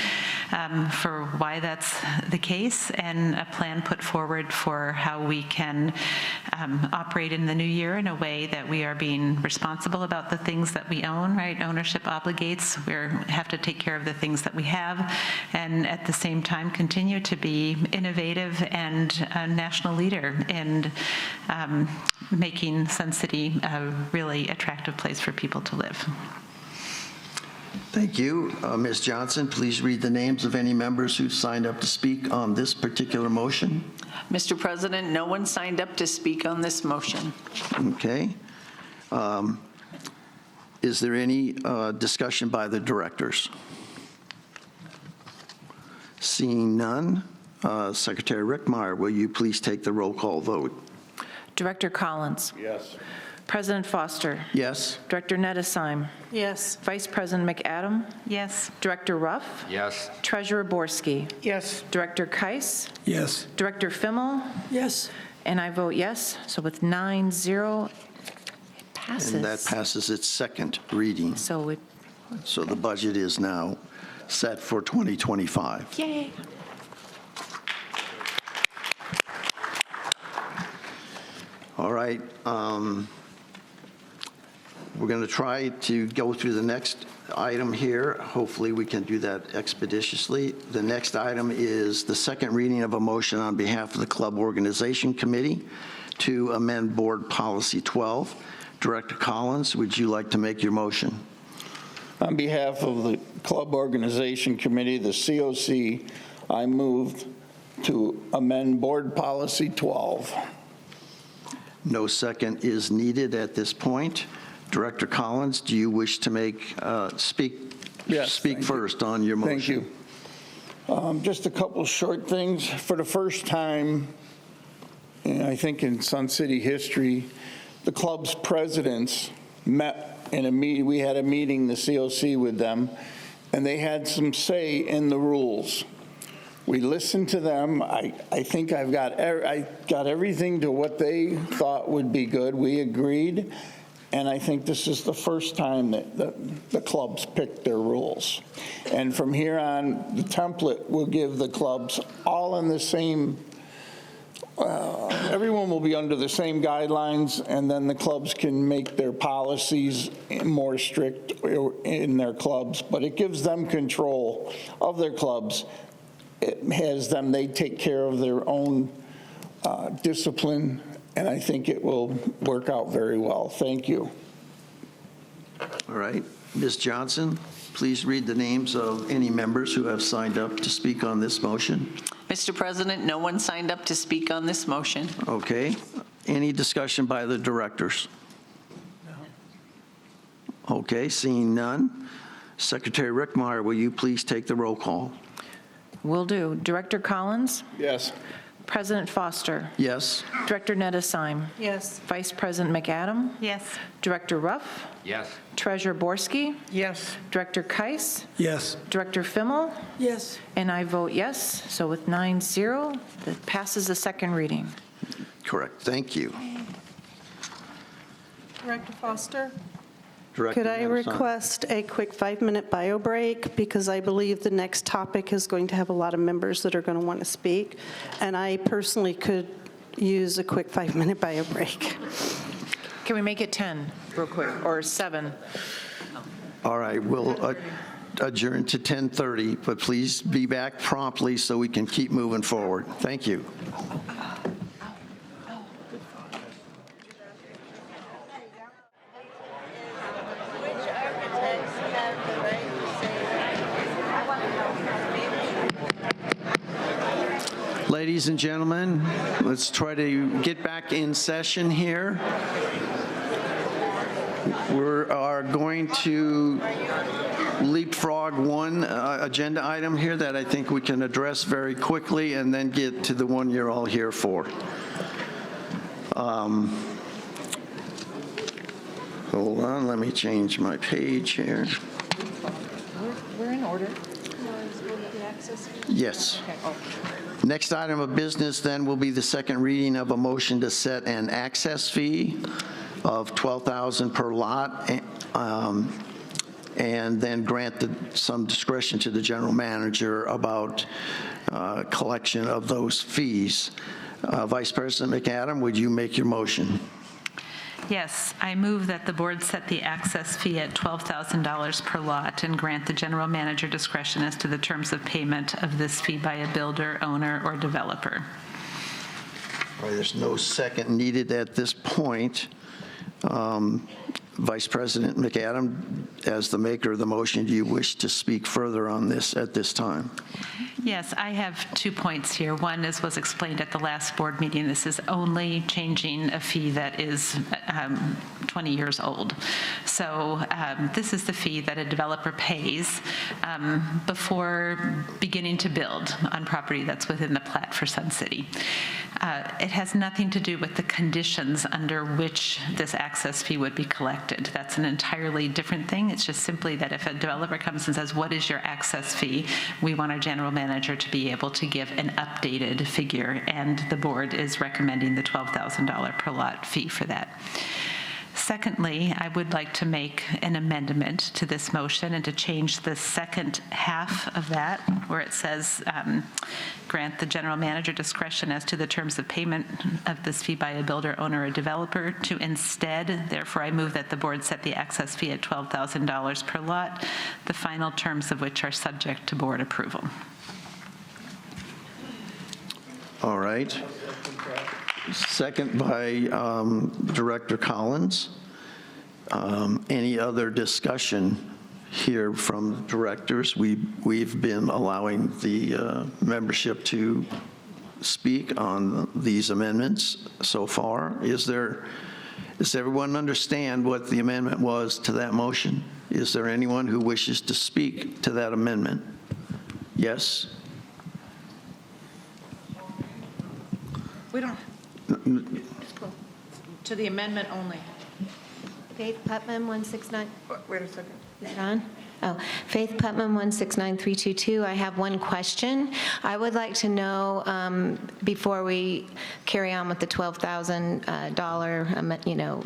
for why that's the case, and a plan put forward for how we can operate in the new year in a way that we are being responsible about the things that we own, right? Ownership obligates. We have to take care of the things that we have, and at the same time continue to be innovative and a national leader in making Sun City a really attractive place for people to live. Thank you. Ms. Johnson, please read the names of any members who signed up to speak on this particular motion. Mr. President, no one signed up to speak on this motion. Okay. Is there any discussion by the directors? Seeing none, Secretary Rickmeyer, will you please take the roll call vote? Director Collins. Yes. President Foster. Yes. Director Nettesheim. Yes. Vice President McAdam. Yes. Director Ruff. Yes. Treasurer Borski. Yes. Director Keiss. Yes. Director Fimmel. Yes. And I vote yes. So with 9-0, it passes. And that passes its second reading. So it, So the budget is now set for 2025. yay. All right. We're going to try to go through the next item here. Hopefully, we can do that expeditiously. The next item is the second reading of a motion on behalf of the Club Organization Committee to amend Board Policy 12. Director Collins, would you like to make your motion? On behalf of the Club Organization Committee, the COC, I moved to amend Board Policy 12. No second is needed at this point. Director Collins, do you wish to speak first on your motion? Thank you. Just a couple short things. For the first time, I think in Sun City history, the club's presidents met in a meeting. We had a meeting, the COC, with them, and they had some say in the rules. We listened to them. I think I got everything to what they thought would be good. We agreed, and I think this is the first time that the clubs picked their rules. And from here on, the template will give the clubs all in the same, everyone will be under the same guidelines, and then the clubs can make their policies more strict in their clubs. But it gives them control of their clubs. It has them, they take care of their own discipline, and I think it will work out very well. Thank you. All right. Ms. Johnson, please read the names of any members who have signed up to speak on this motion. Mr. President, no one signed up to speak on this motion. Okay. Any discussion by the directors? Okay, seeing none. Secretary Rickmeyer, will you please take the roll call? Will do. Director Collins. Yes. President Foster. Yes. Director Nettesheim. Yes. Vice President McAdam. Yes. Director Ruff. Yes. Treasurer Borski. Yes. Director Keiss. Yes. Director Fimmel. Yes. And I vote yes. So with 9-0, that passes the second reading. Correct. Thank you. Director Foster? Director Could I Nettesheim. request a quick 5-minute bio break? Because I believe the next topic is going to have a lot of members that are going to want to speak. And I personally could use a quick 5-minute bio break. Can we make it 10 real quick, or 7? All right, we'll adjourn to 10:30, but please be back promptly so we can keep moving forward. Thank you. Ladies and gentlemen, let's try to get back in session here. We are going to leapfrog one agenda item here that I think we can address very quickly and then get to the one you're all here for. Hold on, let me change my page here. We're in order. Yes. Next item of business then will be the second reading of a motion to set an access fee of $12,000 per lot, and then grant some discretion to the general manager about collection of those fees. Vice President McAdam, would you make your motion? Yes, I move that the board set the access fee at $12,000 per lot and grant the general manager discretion as to the terms of payment of this fee by a builder, owner, or developer. All right, there's no second needed at this point. Vice President McAdam, as the maker of the motion, do you wish to speak further on this at this time? Yes, I have 2 points here. One was explained at the last board meeting. This is only changing a fee that is 20 years old. So this is the fee that a developer pays before beginning to build on property that's within the plat for Sun City. It has nothing to do with the conditions under which this access fee would be collected. That's an entirely different thing. It's just simply that if a developer comes and says, what is your access fee? We want our general manager to be able to give an updated figure, and the board is recommending the $12,000 per lot fee for that. Secondly, I would like to make an amendment to this motion and to change the second half of that, where it says, grant the general manager discretion as to the terms of payment of this fee by a builder, owner, or developer, to instead, therefore, I move that the board set the access fee at $12,000 per lot, the final terms of which are subject to board approval. All right. Second by Director Collins. Any other discussion here from directors? We've been allowing the membership to speak on these amendments so far. Does everyone understand what the amendment was to that motion? Is there anyone who wishes to speak to that amendment? Yes? We don't. To the amendment only. Faith Putman, 169. Wait a second. Is it on? Oh, Faith Putman, 169322. I have one question. I would like to know, before we carry on with the $12,000,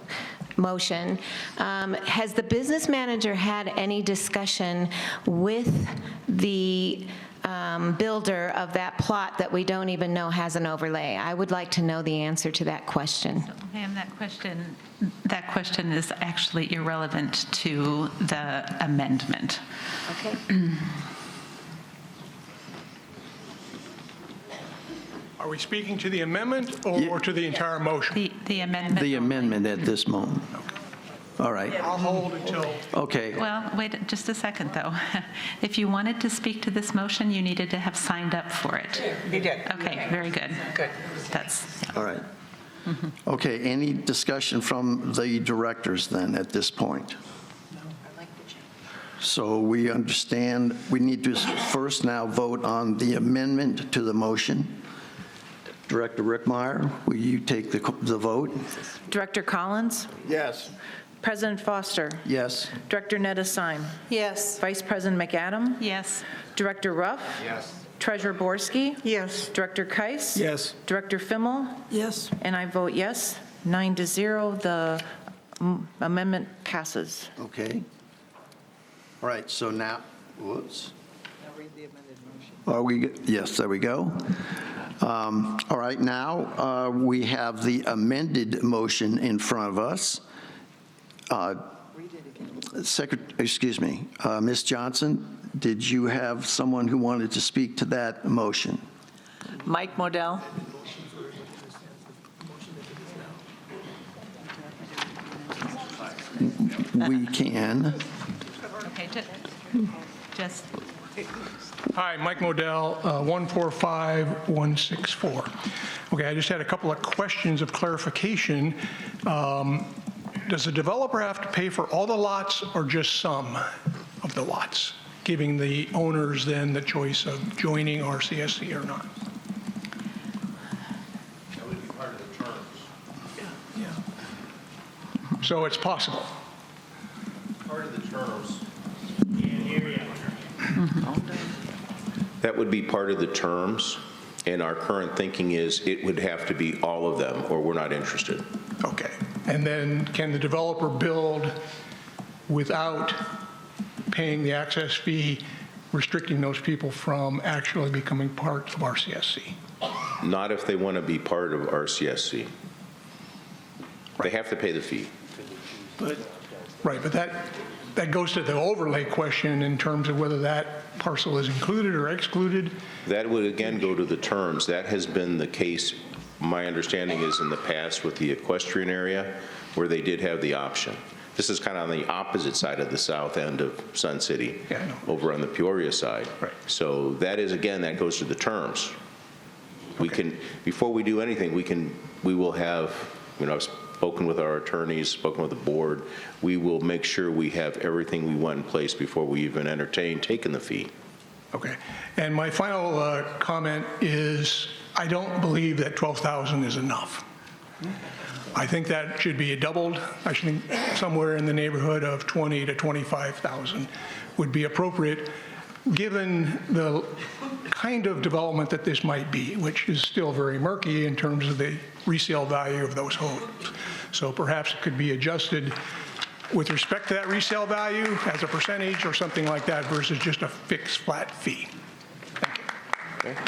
motion, has the business manager had any discussion with the builder of that plot that we don't even know has an overlay? I would like to know the answer to that question. Ma'am, that question is actually irrelevant to the amendment. Okay. Are we speaking to the amendment or to the entire motion? The amendment. The amendment at this moment. All right. I'll hold until. Okay. Well, wait just a second, though. If you wanted to speak to this motion, you needed to have signed up for it. You did. Okay, very good. Good. That's. All right. Okay, any discussion from the directors then at this point? So we understand we need to first now vote on the amendment to the motion. Director Rickmeyer, will you take the vote? Director Collins? Yes. President Foster? Yes. Director Nettesheim? Yes. Vice President McAdam? Yes. Director Ruff? Yes. Treasurer Borski? Yes. Director Keiss? Yes. Director Fimmel? Yes. And I vote yes, 9-0. The amendment passes. Okay. All right, so now, whoops. Are we, yes, there we go. All right, now we have the amended motion in front of us. Ms. Johnson, did you have someone who wanted to speak to that motion? Mike Modell? We can. Okay, just. Hi, Mike Modell, 145164. Okay, I just had a couple of questions of clarification. does the developer have to pay for all the lots or just some of the lots, giving the owners then the choice of joining RCSC or not? That would be part of the terms. So it's possible. Part of the terms. That would be part of the terms, and our current thinking is it would have to be all of them, or we're not interested. Okay. And then can the developer build without paying the access fee, restricting those people from actually becoming part of RCSC? Not if they want to be part of RCSC. They have to pay the fee. Right, but that goes to the overlay question in terms of whether that parcel is included or excluded. That would again go to the terms. That has been the case, my understanding is, in the past with the equestrian area, where they did have the option. This is kind of on the opposite side of the south end of Sun City, over on the Peoria side. Right. So that is, again, that goes to the terms. We can, before we do anything, we will have, I've spoken with our attorneys, spoken with the board. We will make sure we have everything we want in place before we even entertain taking the fee. Okay. And my final comment is I don't believe that 12,000 is enough. I think that should be doubled. I think somewhere in the neighborhood of 20 to 25,000 would be appropriate, given the kind of development that this might be, which is still very murky in terms of the resale value of those homes. So perhaps it could be adjusted with respect to that resale value as a percentage or something like that versus just a fixed flat fee. Thank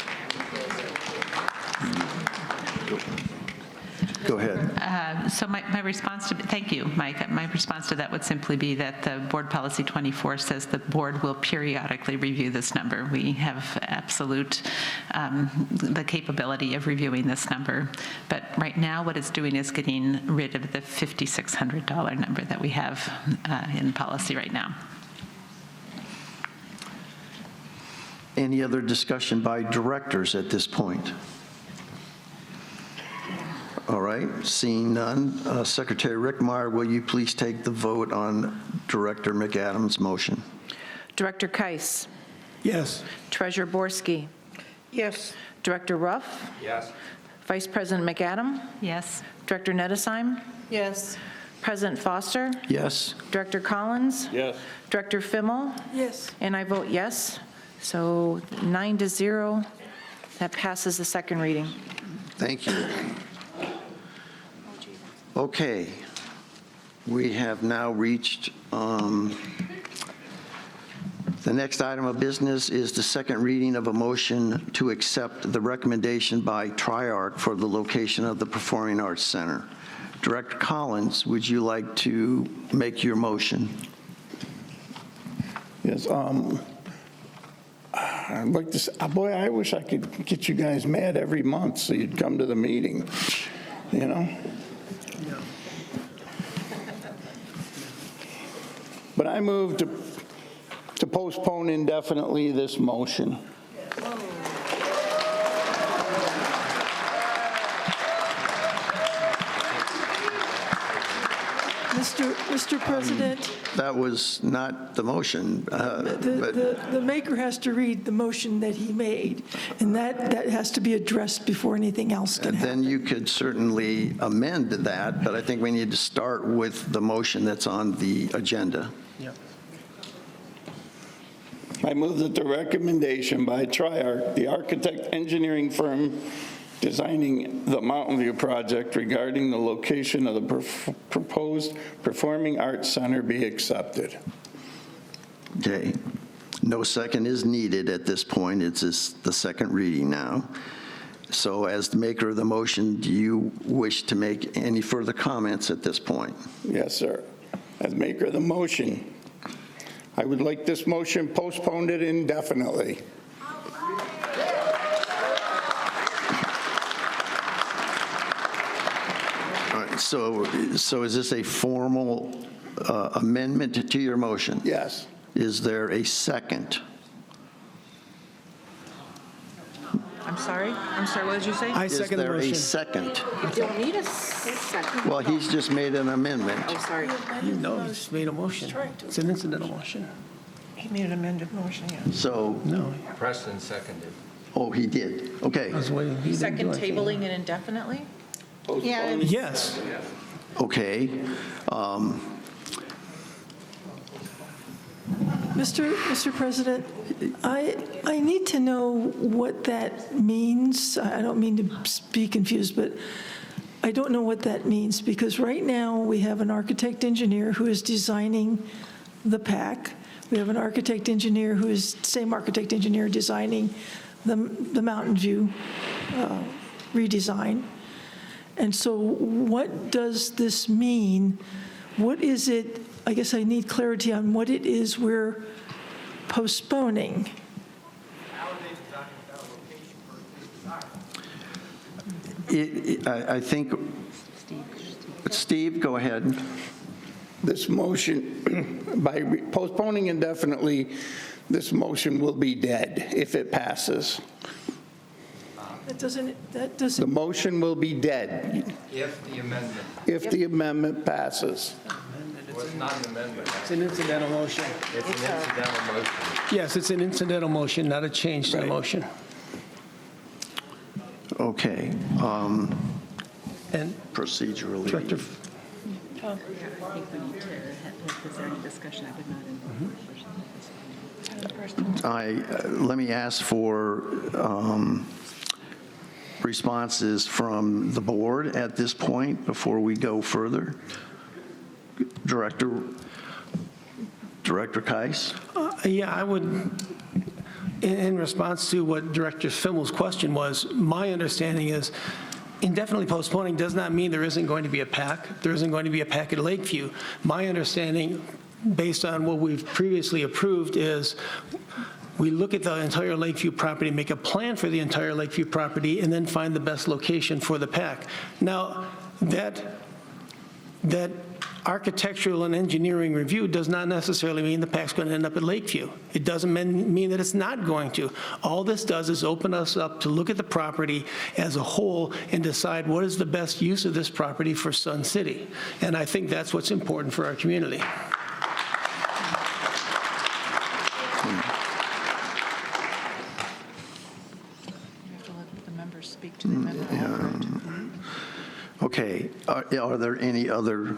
you. Go ahead. So my response to, thank you, Mike. My response to that would simply be that the Board Policy 24 says the board will periodically review this number. We have absolute the capability of reviewing this number. But right now what it's doing is getting rid of the $5,600 number that we have in policy right now. Any other discussion by directors at this point? All right, seeing none. Secretary Rickmeyer, will you please take the vote on Director McAdams' motion? Director Keiss. Yes. Treasurer Borski. Yes. Director Ruff. Yes. Vice President McAdam. Yes. Director Nettesheim. Yes. President Foster. Yes. Director Collins. Yes. Director Fimmel. Yes. And I vote yes. So 9-0, that passes the second reading. Thank you. Okay, we have now reached, the next item of business is the second reading of a motion to accept the recommendation by Triarch for the location of the Performing Arts Center. Director Collins, would you like to make your motion? Yes, I'd like to say, boy, I wish I could get you guys mad every month so you'd come to the meeting, you know? But I move to postpone indefinitely this motion. Mr. President, That was not the motion. the maker has to read the motion that he made, and that has to be addressed before anything else can happen. Then you could certainly amend that, but I think we need to start with the motion that's on the agenda. I move that the recommendation by Triarch, the architect engineering firm designing the Mountain View project regarding the location of the proposed Performing Arts Center be accepted. Okay. No second is needed at this point. It's the second reading now. So as the maker of the motion, do you wish to make any further comments at this point? Yes, sir. As maker of the motion, I would like this motion postponed indefinitely. All right, so is this a formal amendment to your motion? Yes. Is there a second? sorry, what did you say? I Is second the there a motion. second? You don't need a second. Well, he's just made an amendment. Oh, sorry. No, he just made a motion. It's an incidental motion. He made an amended motion, yeah. So, No, Preston seconded. oh, he did. Okay. I was waiting. He didn't do Second anything. tabling it indefinitely? Yeah, Yes. Okay. Mr. President, I need to know what that means. I don't mean to be confused, but I don't know what that means, because right now, we have an architect engineer who is designing the PAC. We have an architect engineer who is, same architect engineer designing the Mountain View redesign. And so what does this mean? What is it, I guess I need clarity on what it is we're postponing. I think, Steve, go ahead. This motion, by postponing indefinitely, this motion will be dead if it passes. That The doesn't, motion will be dead If the amendment passes. was not an amendment. It's an incidental motion. It's an incidental motion. Yes, it's an incidental motion, not a change to the motion. Okay. And Procedurally. Director, Let me ask for responses from the board at this point before we go further. Director Keiss? yeah, I would, in response to what Director Fimmel's question was, my understanding is indefinitely postponing does not mean there isn't going to be a PAC. There isn't going to be a PAC at Lakeview. My understanding, based on what we've previously approved, is we look at the entire Lakeview property, make a plan for the entire Lakeview property, and then find the best location for the PAC. Now, that architectural and engineering review does not necessarily mean the PAC's going to end up at Lakeview. It doesn't mean that it's not going to. All this does is open us up to look at the property as a whole and decide what is the best use of this property for Sun City. And I think that's what's important for our community. Okay. Are there any other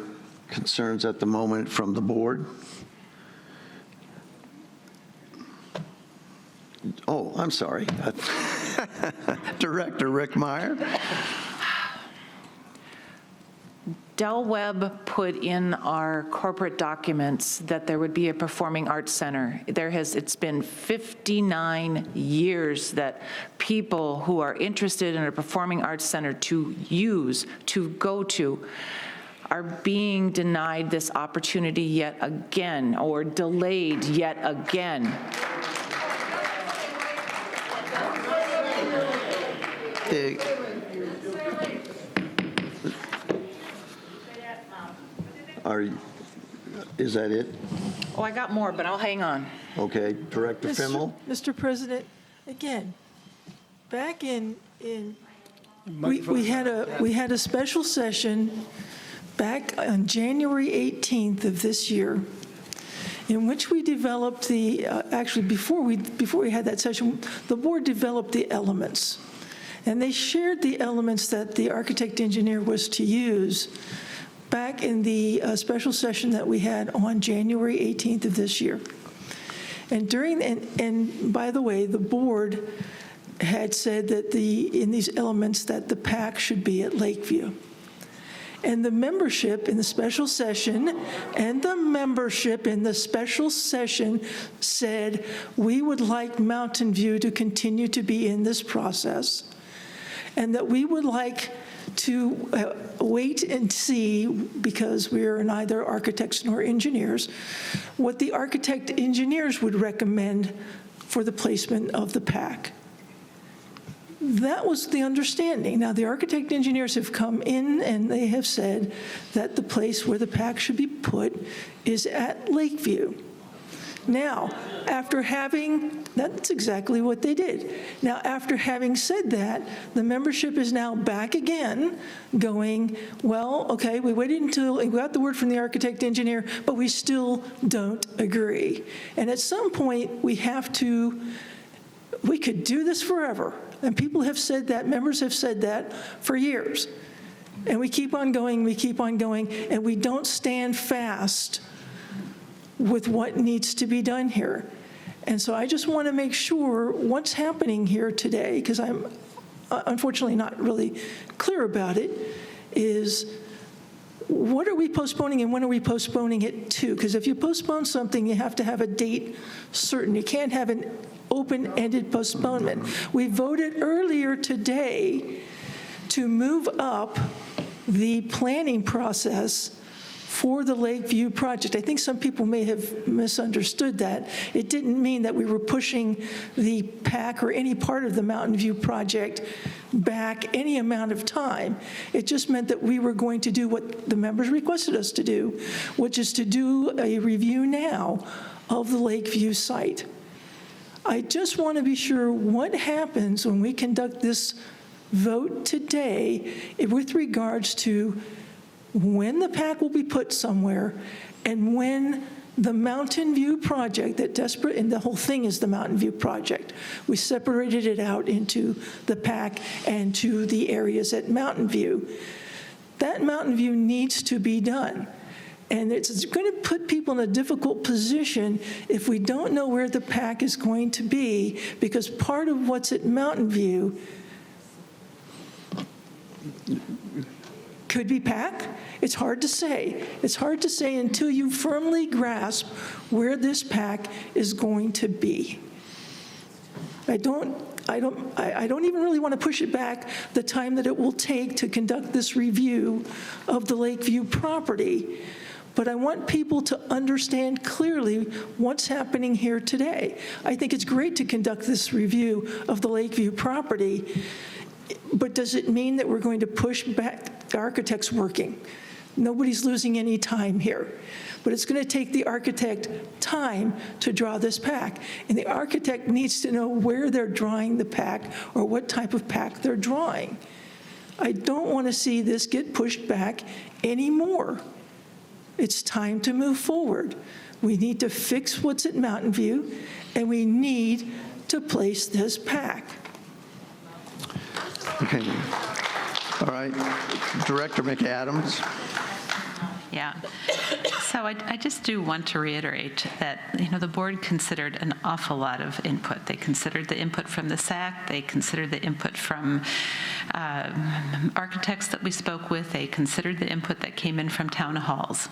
concerns at the moment from the board? Oh, I'm sorry. Director Rick Meyer. Del Webb put in our corporate documents that there would be a performing arts center. It's been 59 years that people who are interested in a performing arts center to go to, are being denied this opportunity yet again, or delayed yet again. Is that it? Oh, I got more, but I'll hang on. Okay, Director Fimmel? Mr. President, again, back in we had a special session back on January 18th of this year, in which we developed actually before we had that session, the board developed the elements. And they shared the elements that the architect engineer was to use back in the special session that we had on January 18th of this year. And and by the way, the board had said that in these elements that the PAC should be at Lakeview. And the membership in the special session said, we would like Mountain View to continue to be in this process, and that we would like to wait and see, because we are neither architects nor engineers, what the architect engineers would recommend for the placement of the PAC. That was the understanding. Now, the architect engineers have come in and they have said that the place where the PAC should be put is at Lakeview. Now, that's exactly what they did. Now, after having said that, the membership is now back again going, well, okay, we waited until we got the word from the architect engineer, but we still don't agree. And at some point, we could do this forever. And people have said that, members have said that for years. And we keep on going, and we don't stand fast with what needs to be done here. And so I just want to make sure what's happening here today, because I'm unfortunately not really clear about it, is what are we postponing and when are we postponing it to? Because if you postpone something, you have to have a date certain. You can't have an open-ended postponement. We voted earlier today to move up the planning process for the Lakeview project. I think some people may have misunderstood that. It didn't mean that we were pushing the PAC or any part of the Mountain View project back any amount of time. It just meant that we were going to do what the members requested us to do, which is to do a review now of the Lakeview site. I just want to be sure what happens when we conduct this vote today with regards to when the PAC will be put somewhere and when the Mountain View project, and the whole thing is the Mountain View project. We separated it out into the PAC and to the areas at Mountain View. That Mountain View needs to be done. And it's going to put people in a difficult position if we don't know where the PAC is going to be, because part of what's at Mountain View could be PAC. It's hard to say. It's hard to say until you firmly grasp where this PAC is going to be. I don't even really want to push it back the time that it will take to conduct this review of the Lakeview property. But I want people to understand clearly what's happening here today. I think it's great to conduct this review of the Lakeview property, but does it mean that we're going to push back the architects working? Nobody's losing any time here. But it's going to take the architect time to draw this PAC. And the architect needs to know where they're drawing the PAC or what type of PAC they're drawing. I don't want to see this get pushed back anymore. It's time to move forward. We need to fix what's at Mountain View, and we need to place this PAC. Okay. All right. Director McAdams. Yeah. So I just do want to reiterate that, the board considered an awful lot of input. They considered the input from the SAC. They considered the input from architects that we spoke with. They considered the input that came in from town halls.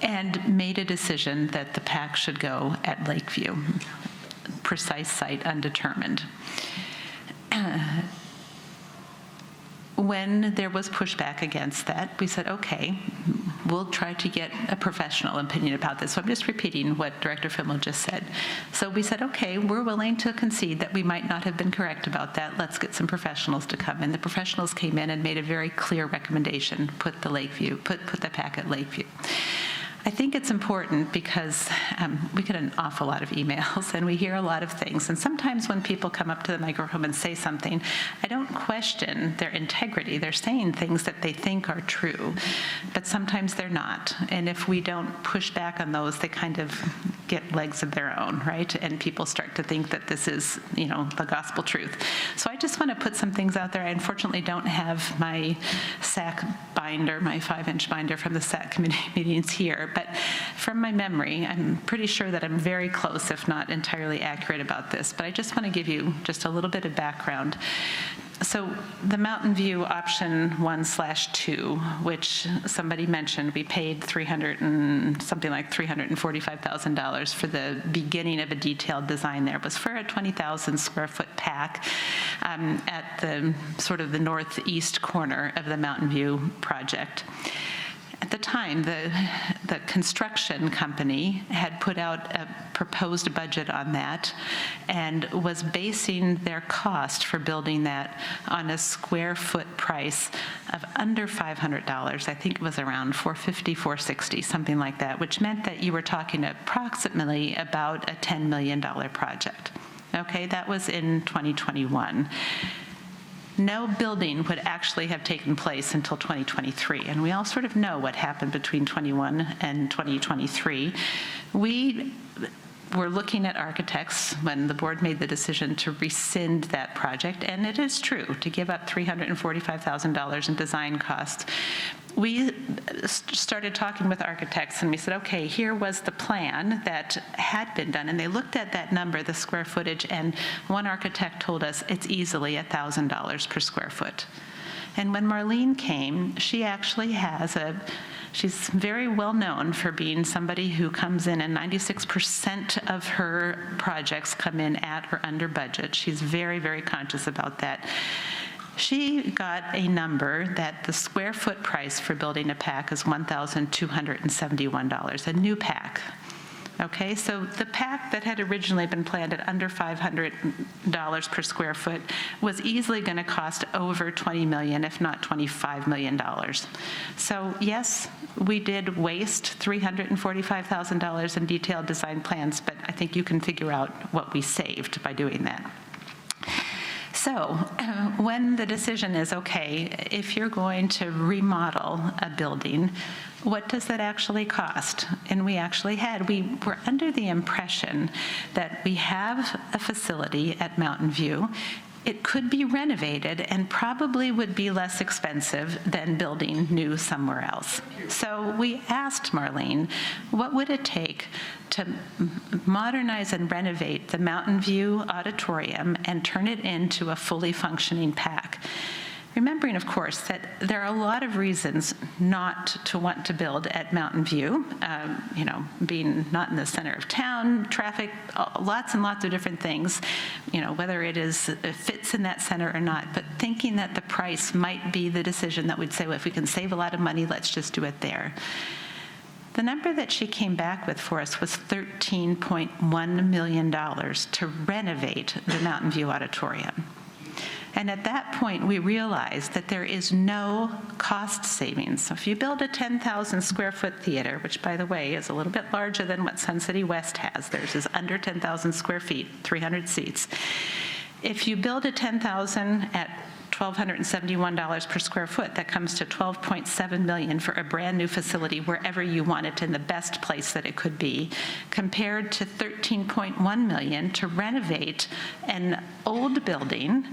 And made a decision that the PAC should go at Lakeview, precise site undetermined. When there was pushback against that, we said, okay, we'll try to get a professional opinion about this. So I'm just repeating what Director Fimmel just said. So we said, okay, we're willing to concede that we might not have been correct about that. Let's get some professionals to come in. The professionals came in and made a very clear recommendation, put the PAC at Lakeview. I think it's important because we get an awful lot of emails and we hear a lot of things. And sometimes when people come up to the microphone and say something, I don't question their integrity. They're saying things that they think are true, but sometimes they're not. And if we don't push back on those, they kind of get legs of their own, right? And people start to think that this is, the gospel truth. So I just want to put some things out there. I unfortunately don't have my SAC binder, my 5-inch binder from the SAC committee meetings here. But from my memory, I'm pretty sure that I'm very close, if not entirely accurate about this. But I just want to give you just a little bit of background. So the Mountain View option 1/2, which somebody mentioned, we paid $345,000 for the beginning of a detailed design there, was for a 20,000 square foot PAC at the sort of the northeast corner of the Mountain View project. the time, the construction company had put out a proposed budget on that and was basing their cost for building that on a square foot price of under $500. I think it was around $450, $460, something like that, which meant that you were talking approximately about a $10 million project. Okay, that was in 2021. No building would actually have taken place until 2023, and we all sort of know what happened between 21 and 2023. We were looking at architects when the board made the decision to rescind that project, and it is true, to give up $345,000 in design costs. We started talking with architects and we said, okay, here was the plan that had been done. And they looked at that number, the square footage, and one architect told us it's easily $1,000 per square foot. And when Marlene came, she actually has she's very well known for being somebody who comes in and 96% of her projects come in at or under budget. She's very, very conscious about that. She got a number that the square foot price for building a PAC is $1,271, a new PAC. Okay, so the PAC that had originally been planned at under $500 per square foot was easily going to cost over $20 million, if not $25 million. So yes, we did waste $345,000 in detailed design plans, but I think you can figure out what we saved by doing that. So when the decision is, okay, if you're going to remodel a building, what does that actually cost? And we were under the impression that we have a facility at Mountain View. It could be renovated and probably would be less expensive than building new somewhere else. So we asked Marlene, what would it take to modernize and renovate the Mountain View Auditorium and turn it into a fully functioning PAC? Remembering, of course, that there are a lot of reasons not to want to build at Mountain View, being not in the center of town, traffic, lots and lots of different things, whether it fits in that center or not, but thinking that the price might be the decision that we'd say, well, if we can save a lot of money, let's just do it there. The number that she came back with for us was $13.1 million to renovate the Mountain View Auditorium. And at that point, we realized that there is no cost savings. So if you build a 10,000 square foot theater, which by the way is a little bit larger than what Sun City West has, theirs is under 10,000 square feet, 300 seats. If you build a 10,000 at $1,271 per square foot, that comes to $12.7 million for a brand new facility wherever you want it in the best place that it could be, compared to $13.1 million to renovate an old building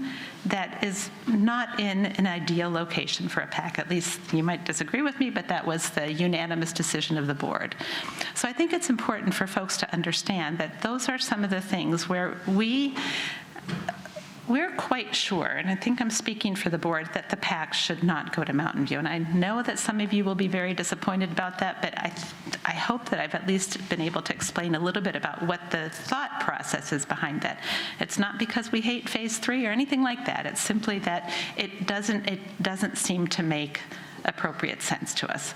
that is not in an ideal location for a PAC. At least you might disagree with me, but that was the unanimous decision of the board. So I think it's important for folks to understand that those are some of the things where we're quite sure, and I think I'm speaking for the board, that the PAC should not go to Mountain View. And I know that some of you will be very disappointed about that, but I hope that I've at least been able to explain a little bit about what the thought process is behind that. It's not because we hate Phase 3 or anything like that. It's simply that it doesn't seem to make appropriate sense to us.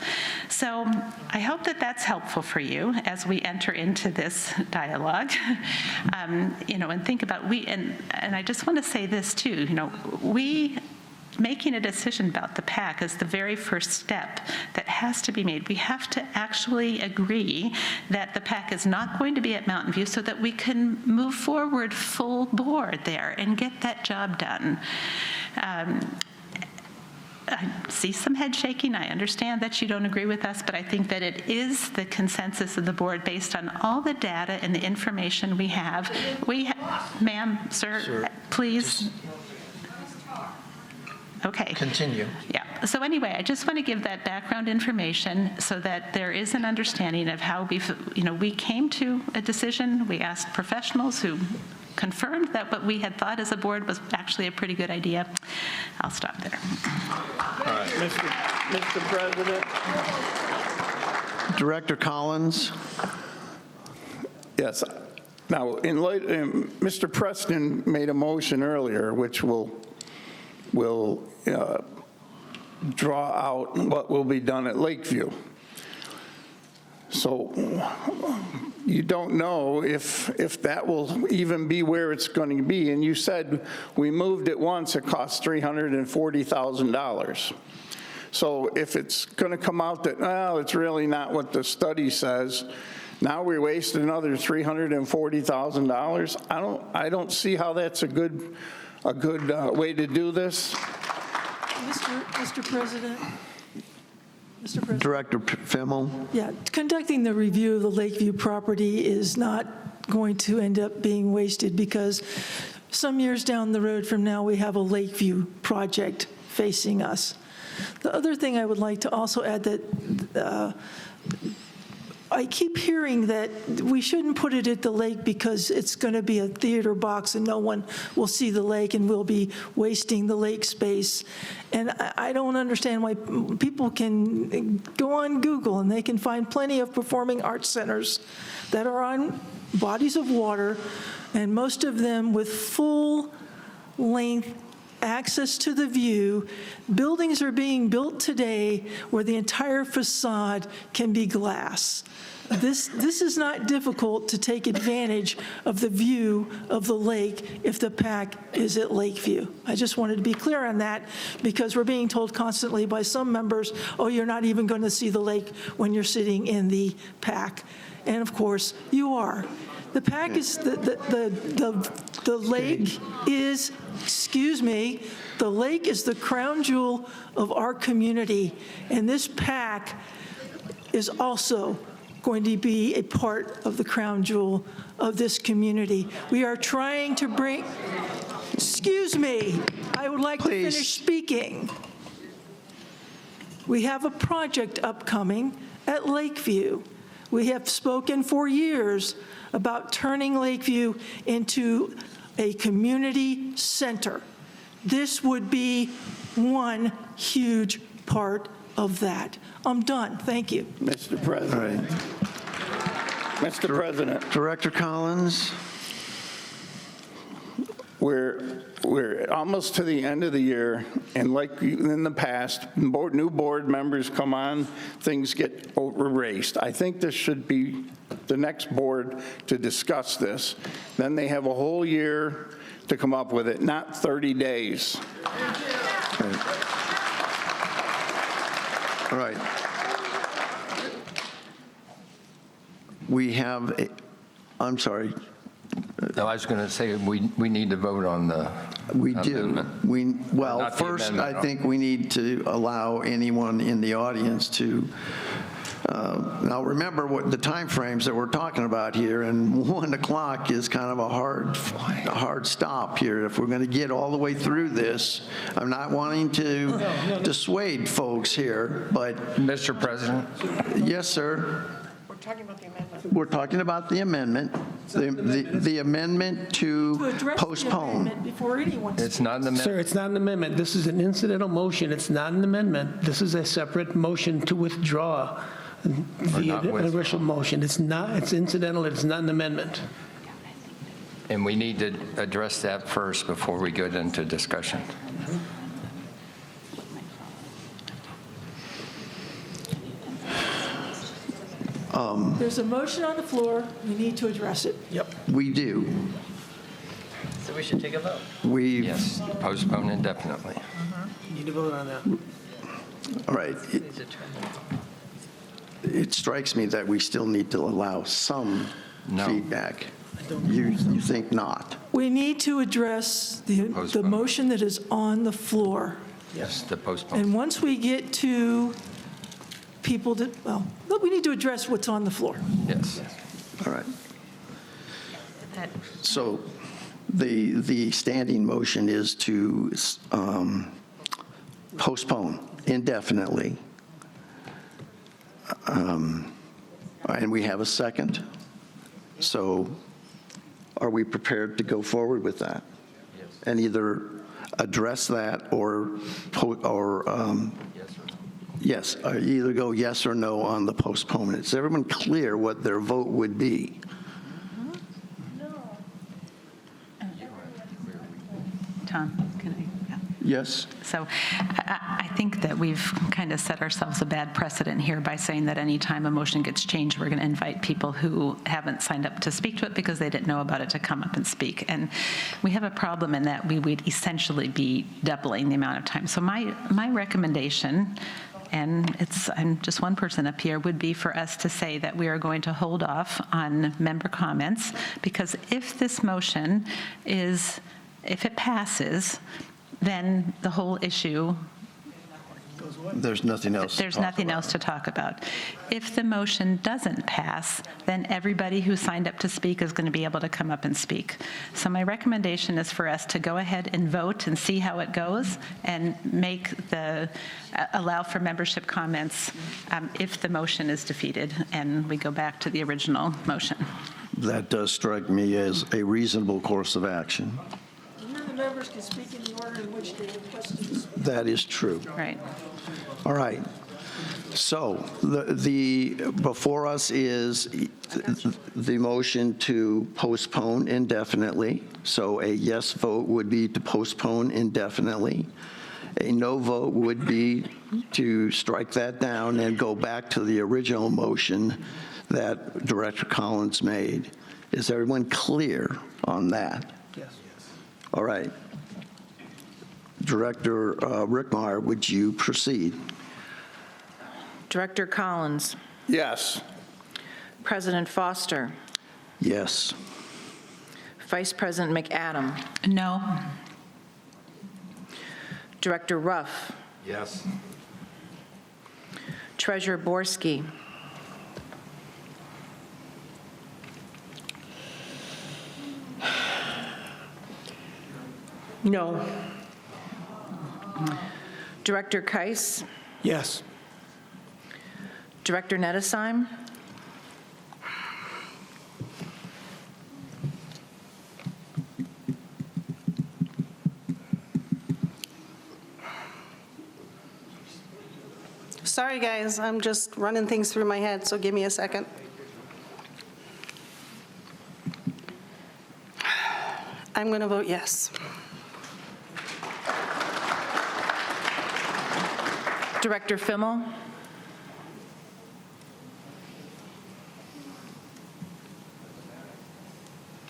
So I hope that that's helpful for you as we enter into this dialogue, and think about and I just want to say this too, making a decision about the PAC is the very first step that has to be made. We have to actually agree that the PAC is not going to be at Mountain View so that we can move forward full board there and get that job done. I see some head shaking. I understand that you don't agree with us, but I think that it is the consensus of the board based on all the data and the information we have. Ma'am, sir, please. Okay. Continue. Yeah. So anyway, I just want to give that background information so that there is an understanding of how we came to a decision. We asked professionals who confirmed that what we had thought as a board was actually a pretty good idea. I'll stop there. All right, Mr. President. Director Collins. Yes. Now, Mr. Preston made a motion earlier, which will draw out what will be done at Lakeview. So you don't know if that will even be where it's going to be. And you said we moved it once, it cost $340,000. So if it's going to come out that, well, it's really not what the study says, now we wasted another $340,000. I don't see how that's a good way to do this. Mr. President? Mr. President? Director Fimmel? Yeah, conducting the review of the Lakeview property is not going to end up being wasted because some years down the road from now, we have a Lakeview project facing us. The other thing I would like to also add that I keep hearing that we shouldn't put it at the lake because it's going to be a theater box and no one will see the lake and we'll be wasting the lake space. And I don't understand why people can go on Google and they can find plenty of performing arts centers that are on bodies of water, and most of them with full-length access to the view. Buildings are being built today where the entire facade can be glass. This is not difficult to take advantage of the view of the lake if the PAC is at Lakeview. I just wanted to be clear on that because we're being told constantly by some members, oh, you're not even going to see the lake when you're sitting in the PAC. And of course, you are. The PAC is, the lake is, excuse me, the lake is the crown jewel of our community. And this PAC is also going to be a part of the crown jewel of this community. We are trying to bring, excuse me, I would like to finish speaking. We have a project upcoming at Lakeview. We have spoken for years about turning Lakeview into a community center. This would be one huge part of that. I'm done. Thank you. Mr. President. All right. Mr. President. Director Collins? We're almost to the end of the year, and like in the past, new board members come on, things get erased. I think this should be the next board to discuss this. Then they have a whole year to come up with it, not 30 days. All right. We have, I'm sorry. No, I was going to say, we need to vote on the amendment. Well, Not the first, amendment, I think we need to allow anyone in the audience to, now remember what the timeframes that we're talking about here, and 1 o'clock is kind of a hard stop here. If we're going to get all the way through this, I'm not wanting to dissuade folks here, but. Mr. President? Yes, sir. We're talking about the amendment. We're talking about the amendment, the amendment to postpone. Before anyone. It's not an amendment. Sir, it's not an amendment. This is an incidental motion. It's not an amendment. This is a separate motion to withdraw the original motion. It's not, it's incidental. It's not an amendment. And we need to address that first before we get into discussion. There's a motion on the floor. We need to address it. Yep. We do. So we should take a vote. Yes, postpone indefinitely. You need to vote on that. All right. It strikes me that we still need to allow some feedback. You think not? We need to address the motion that is on the floor. Yes, the postpone. And once we get to people that, well, we need to address what's on the floor. Yes. All right. So the standing motion is to postpone indefinitely. And we have a second. So are we prepared to go forward with that? Yes. And either address that or yes, either go yes or no on the postponement. Is everyone clear what their vote would be? Tom, can I? Yes? So I think that we've kind of set ourselves a bad precedent here by saying that any time a motion gets changed, we're going to invite people who haven't signed up to speak to it because they didn't know about it to come up and speak. And we have a problem in that we would essentially be doubling the amount of time. So my recommendation, and I'm just one person up here, would be for us to say that we are going to hold off on member comments, because if this motion if it passes, then the whole issue, There's nothing else. there's nothing else to talk about. If the motion doesn't pass, then everybody who signed up to speak is going to be able to come up and speak. So my recommendation is for us to go ahead and vote and see how it goes, and allow for membership comments if the motion is defeated and we go back to the original motion. That does strike me as a reasonable course of action. The members can speak in the order in which they requested to speak. That is true. Right. All right. So before us is the motion to postpone indefinitely. So a yes vote would be to postpone indefinitely. A no vote would be to strike that down and go back to the original motion that Director Collins made. Is everyone clear on that? Yes. All right. Director Rickmeyer, would you proceed? Director Collins, Yes. President Foster, Yes. Vice President McAdam, No. Director Ruff, Yes. Treasurer Borski, No. Director Keiss, Yes. Director Nettesheim, Sorry, guys, I'm just running things through my head, so give me a second. I'm going to vote yes. Director Fimmel,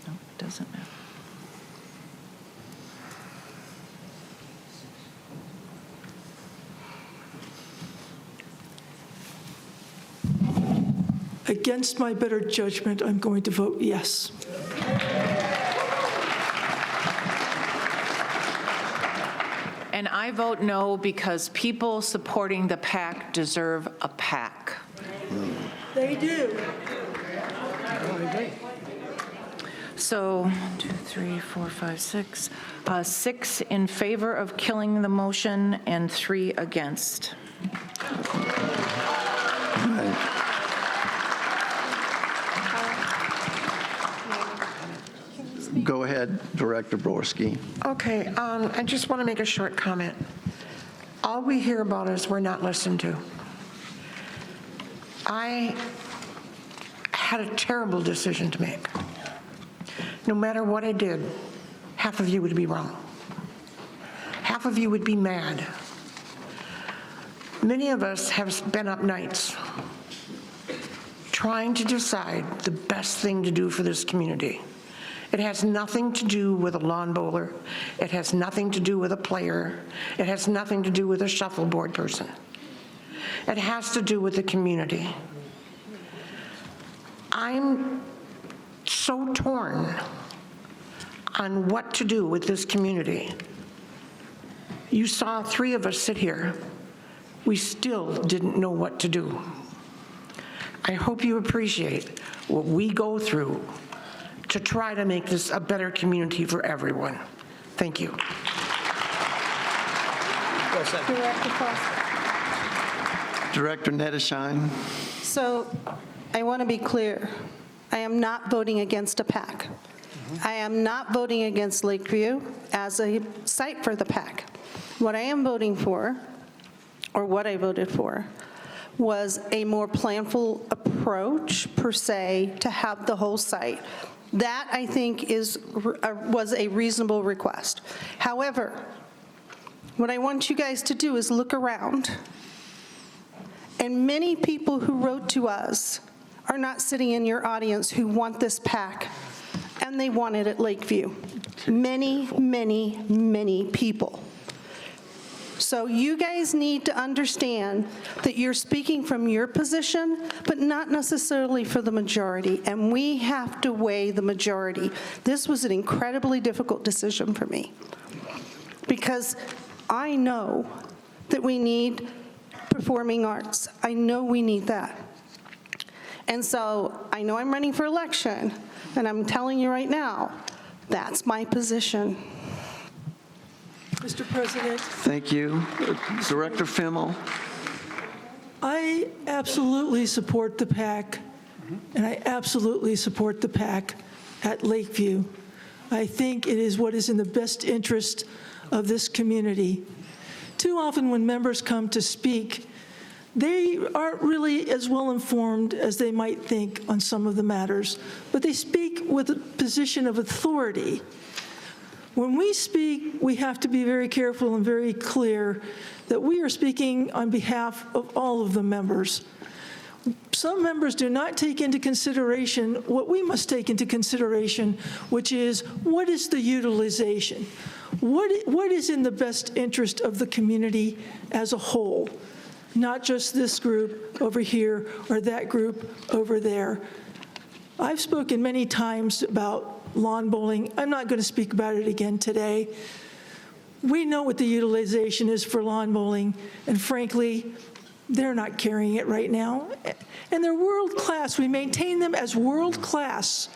no, it doesn't matter. Against my better judgment, I'm going to vote yes. And I vote no because people supporting the PAC deserve a PAC. They do. So 2, 3, 4, 5, 6. 6 in favor of killing the motion and 3 against. Go ahead, Director Borski. Okay, I just want to make a short comment. All we hear about is we're not listened to. I had a terrible decision to make. No matter what I did, half of you would be wrong. Half of you would be mad. Many of us have been up nights trying to decide the best thing to do for this community. It has nothing to do with a lawn bowler. It has nothing to do with a player. It has nothing to do with a shuffleboard person. It has to do with the community. I'm so torn on what to do with this community. You saw 3 of us sit here. We still didn't know what to do. I hope you appreciate what we go through to try to make this a better community for everyone. Thank you. Director Nettesheim. So I want to be clear. I am not voting against a PAC. I am not voting against Lakeview as a site for the PAC. What I am voting for, or what I voted for, was a more planful approach, per se, to have the whole site. That, I think, was a reasonable request. However, What I want you guys to do is look around. And many people who wrote to us are not sitting in your audience who want this PAC, and they want it at Lakeview. Many, many, many people. So you guys need to understand that you're speaking from your position, but not necessarily for the majority, and we have to weigh the majority. This was an incredibly difficult decision for me, because I know that we need performing arts. I know we need that. And so I know I'm running for election, and I'm telling you right now, that's my position. Mr. President. Thank you. Director Fimmel. I absolutely support the PAC, and I absolutely support the PAC at Lakeview. I think it is what is in the best interest of this community. Too often when members come to speak, they aren't really as well informed as they might think on some of the matters, but they speak with a position of authority. When we speak, we have to be very careful and very clear that we are speaking on behalf of all of the members. Some members do not take into consideration what we must take into consideration, which is, what is the utilization? What is in the best interest of the community as a whole? Not just this group over here or that group over there. I've spoken many times about lawn bowling. I'm not going to speak about it again today. We know what the utilization is for lawn bowling, and frankly, they're not carrying it right now. And they're world class. We maintain them as world class.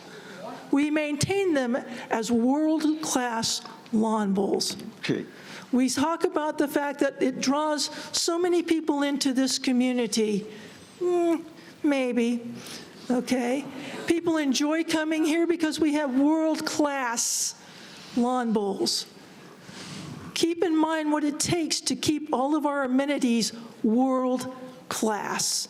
We maintain them as world class lawn bowls. Okay. We talk about the fact that it draws so many people into this community. Maybe. Okay? People enjoy coming here because we have world-class lawn bowls. Keep in mind what it takes to keep all of our amenities world-class.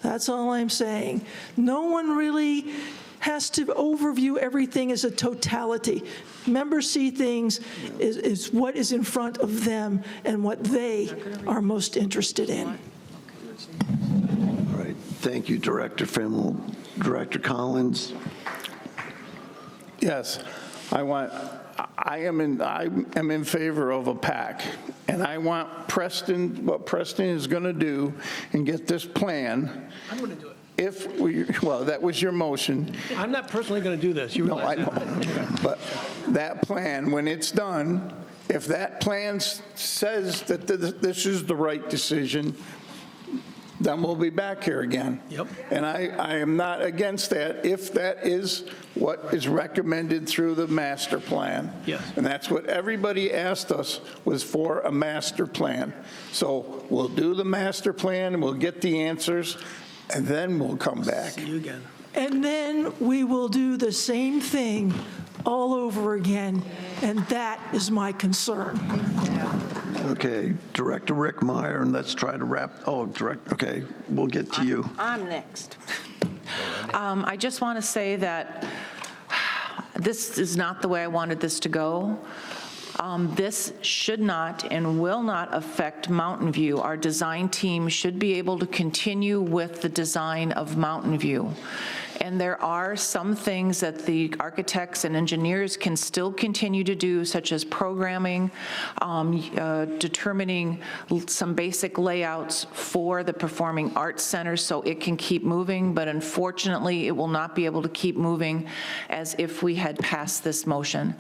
That's all I'm saying. No one really has to overview everything as a totality. Members see things is what is in front of them and what they are most interested in. All right. Thank you, Director Fimmel. Director Collins. Yes, I am in favor of a PAC, and I want what Preston is going to do and get this plan. I'm going to do it. Well, that was your motion. I'm not personally going to do this. You realize No, I know. But that plan, when it's done, if that plan says that this is the right decision, then we'll be back here again. Yep. And I am not against that if that is what is recommended through the master plan. Yes. And that's what everybody asked us, was for a master plan. So we'll do the master plan and we'll get the answers, and then we'll come back. See you again. And then we will do the same thing all over again, and that is my concern. Okay, Director Rick Meyer, and let's try to wrap, okay, we'll get to you. I'm next. I just want to say that this is not the way I wanted this to go. This should not and will not affect Mountain View. Our design team should be able to continue with the design of Mountain View. And there are some things that the architects and engineers can still continue to do, such as programming, determining some basic layouts for the Performing Arts Center so it can keep moving, but unfortunately, it will not be able to keep moving as if we had passed this motion.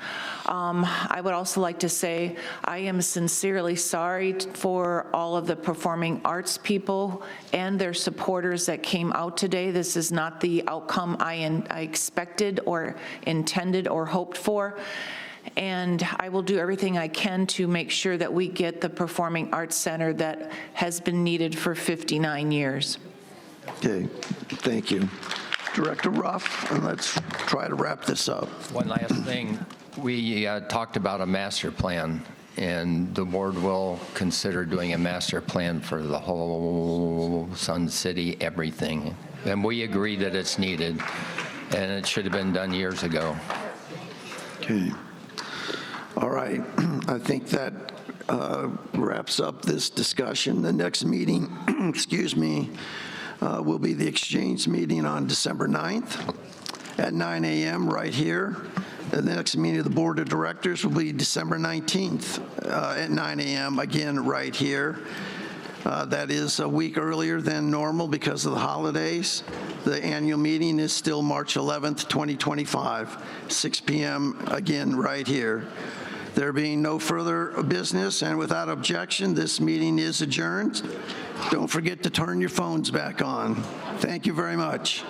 I would also like to say I am sincerely sorry for all of the performing arts people and their supporters that came out today. This is not the outcome I expected or intended or hoped for. And I will do everything I can to make sure that we get the Performing Arts Center that has been needed for 59 years. Okay, thank you. Director Ruff, and let's try to wrap this up. One last thing. We talked about a master plan, and the board will consider doing a master plan for the whole Sun City, everything. And we agree that it's needed, and it should have been done years ago. Okay. All right. I think that wraps up this discussion. The next meeting, excuse me, will be the exchange meeting on December 9th at 9 a.m. right here. The next meeting of the Board of Directors will be December 19th at 9 a.m. again right here. That is a week earlier than normal because of the holidays. The annual meeting is still March 11th, 2025, 6 p.m. again right here. There being no further business and without objection, this meeting is adjourned. Don't forget to turn your phones back on. Thank you very much.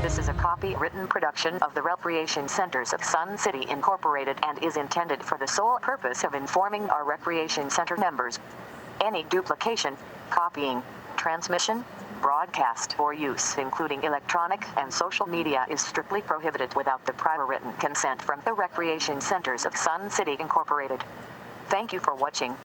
This is a copyrighted production of the Recreation Centers of Sun City Incorporated and is intended for the sole purpose of informing our Recreation Center members. Any duplication, copying, transmission, broadcast, or use, including electronic and social media, is strictly prohibited without the prior written consent from the Recreation Centers of Sun City Incorporated. Thank you for watching.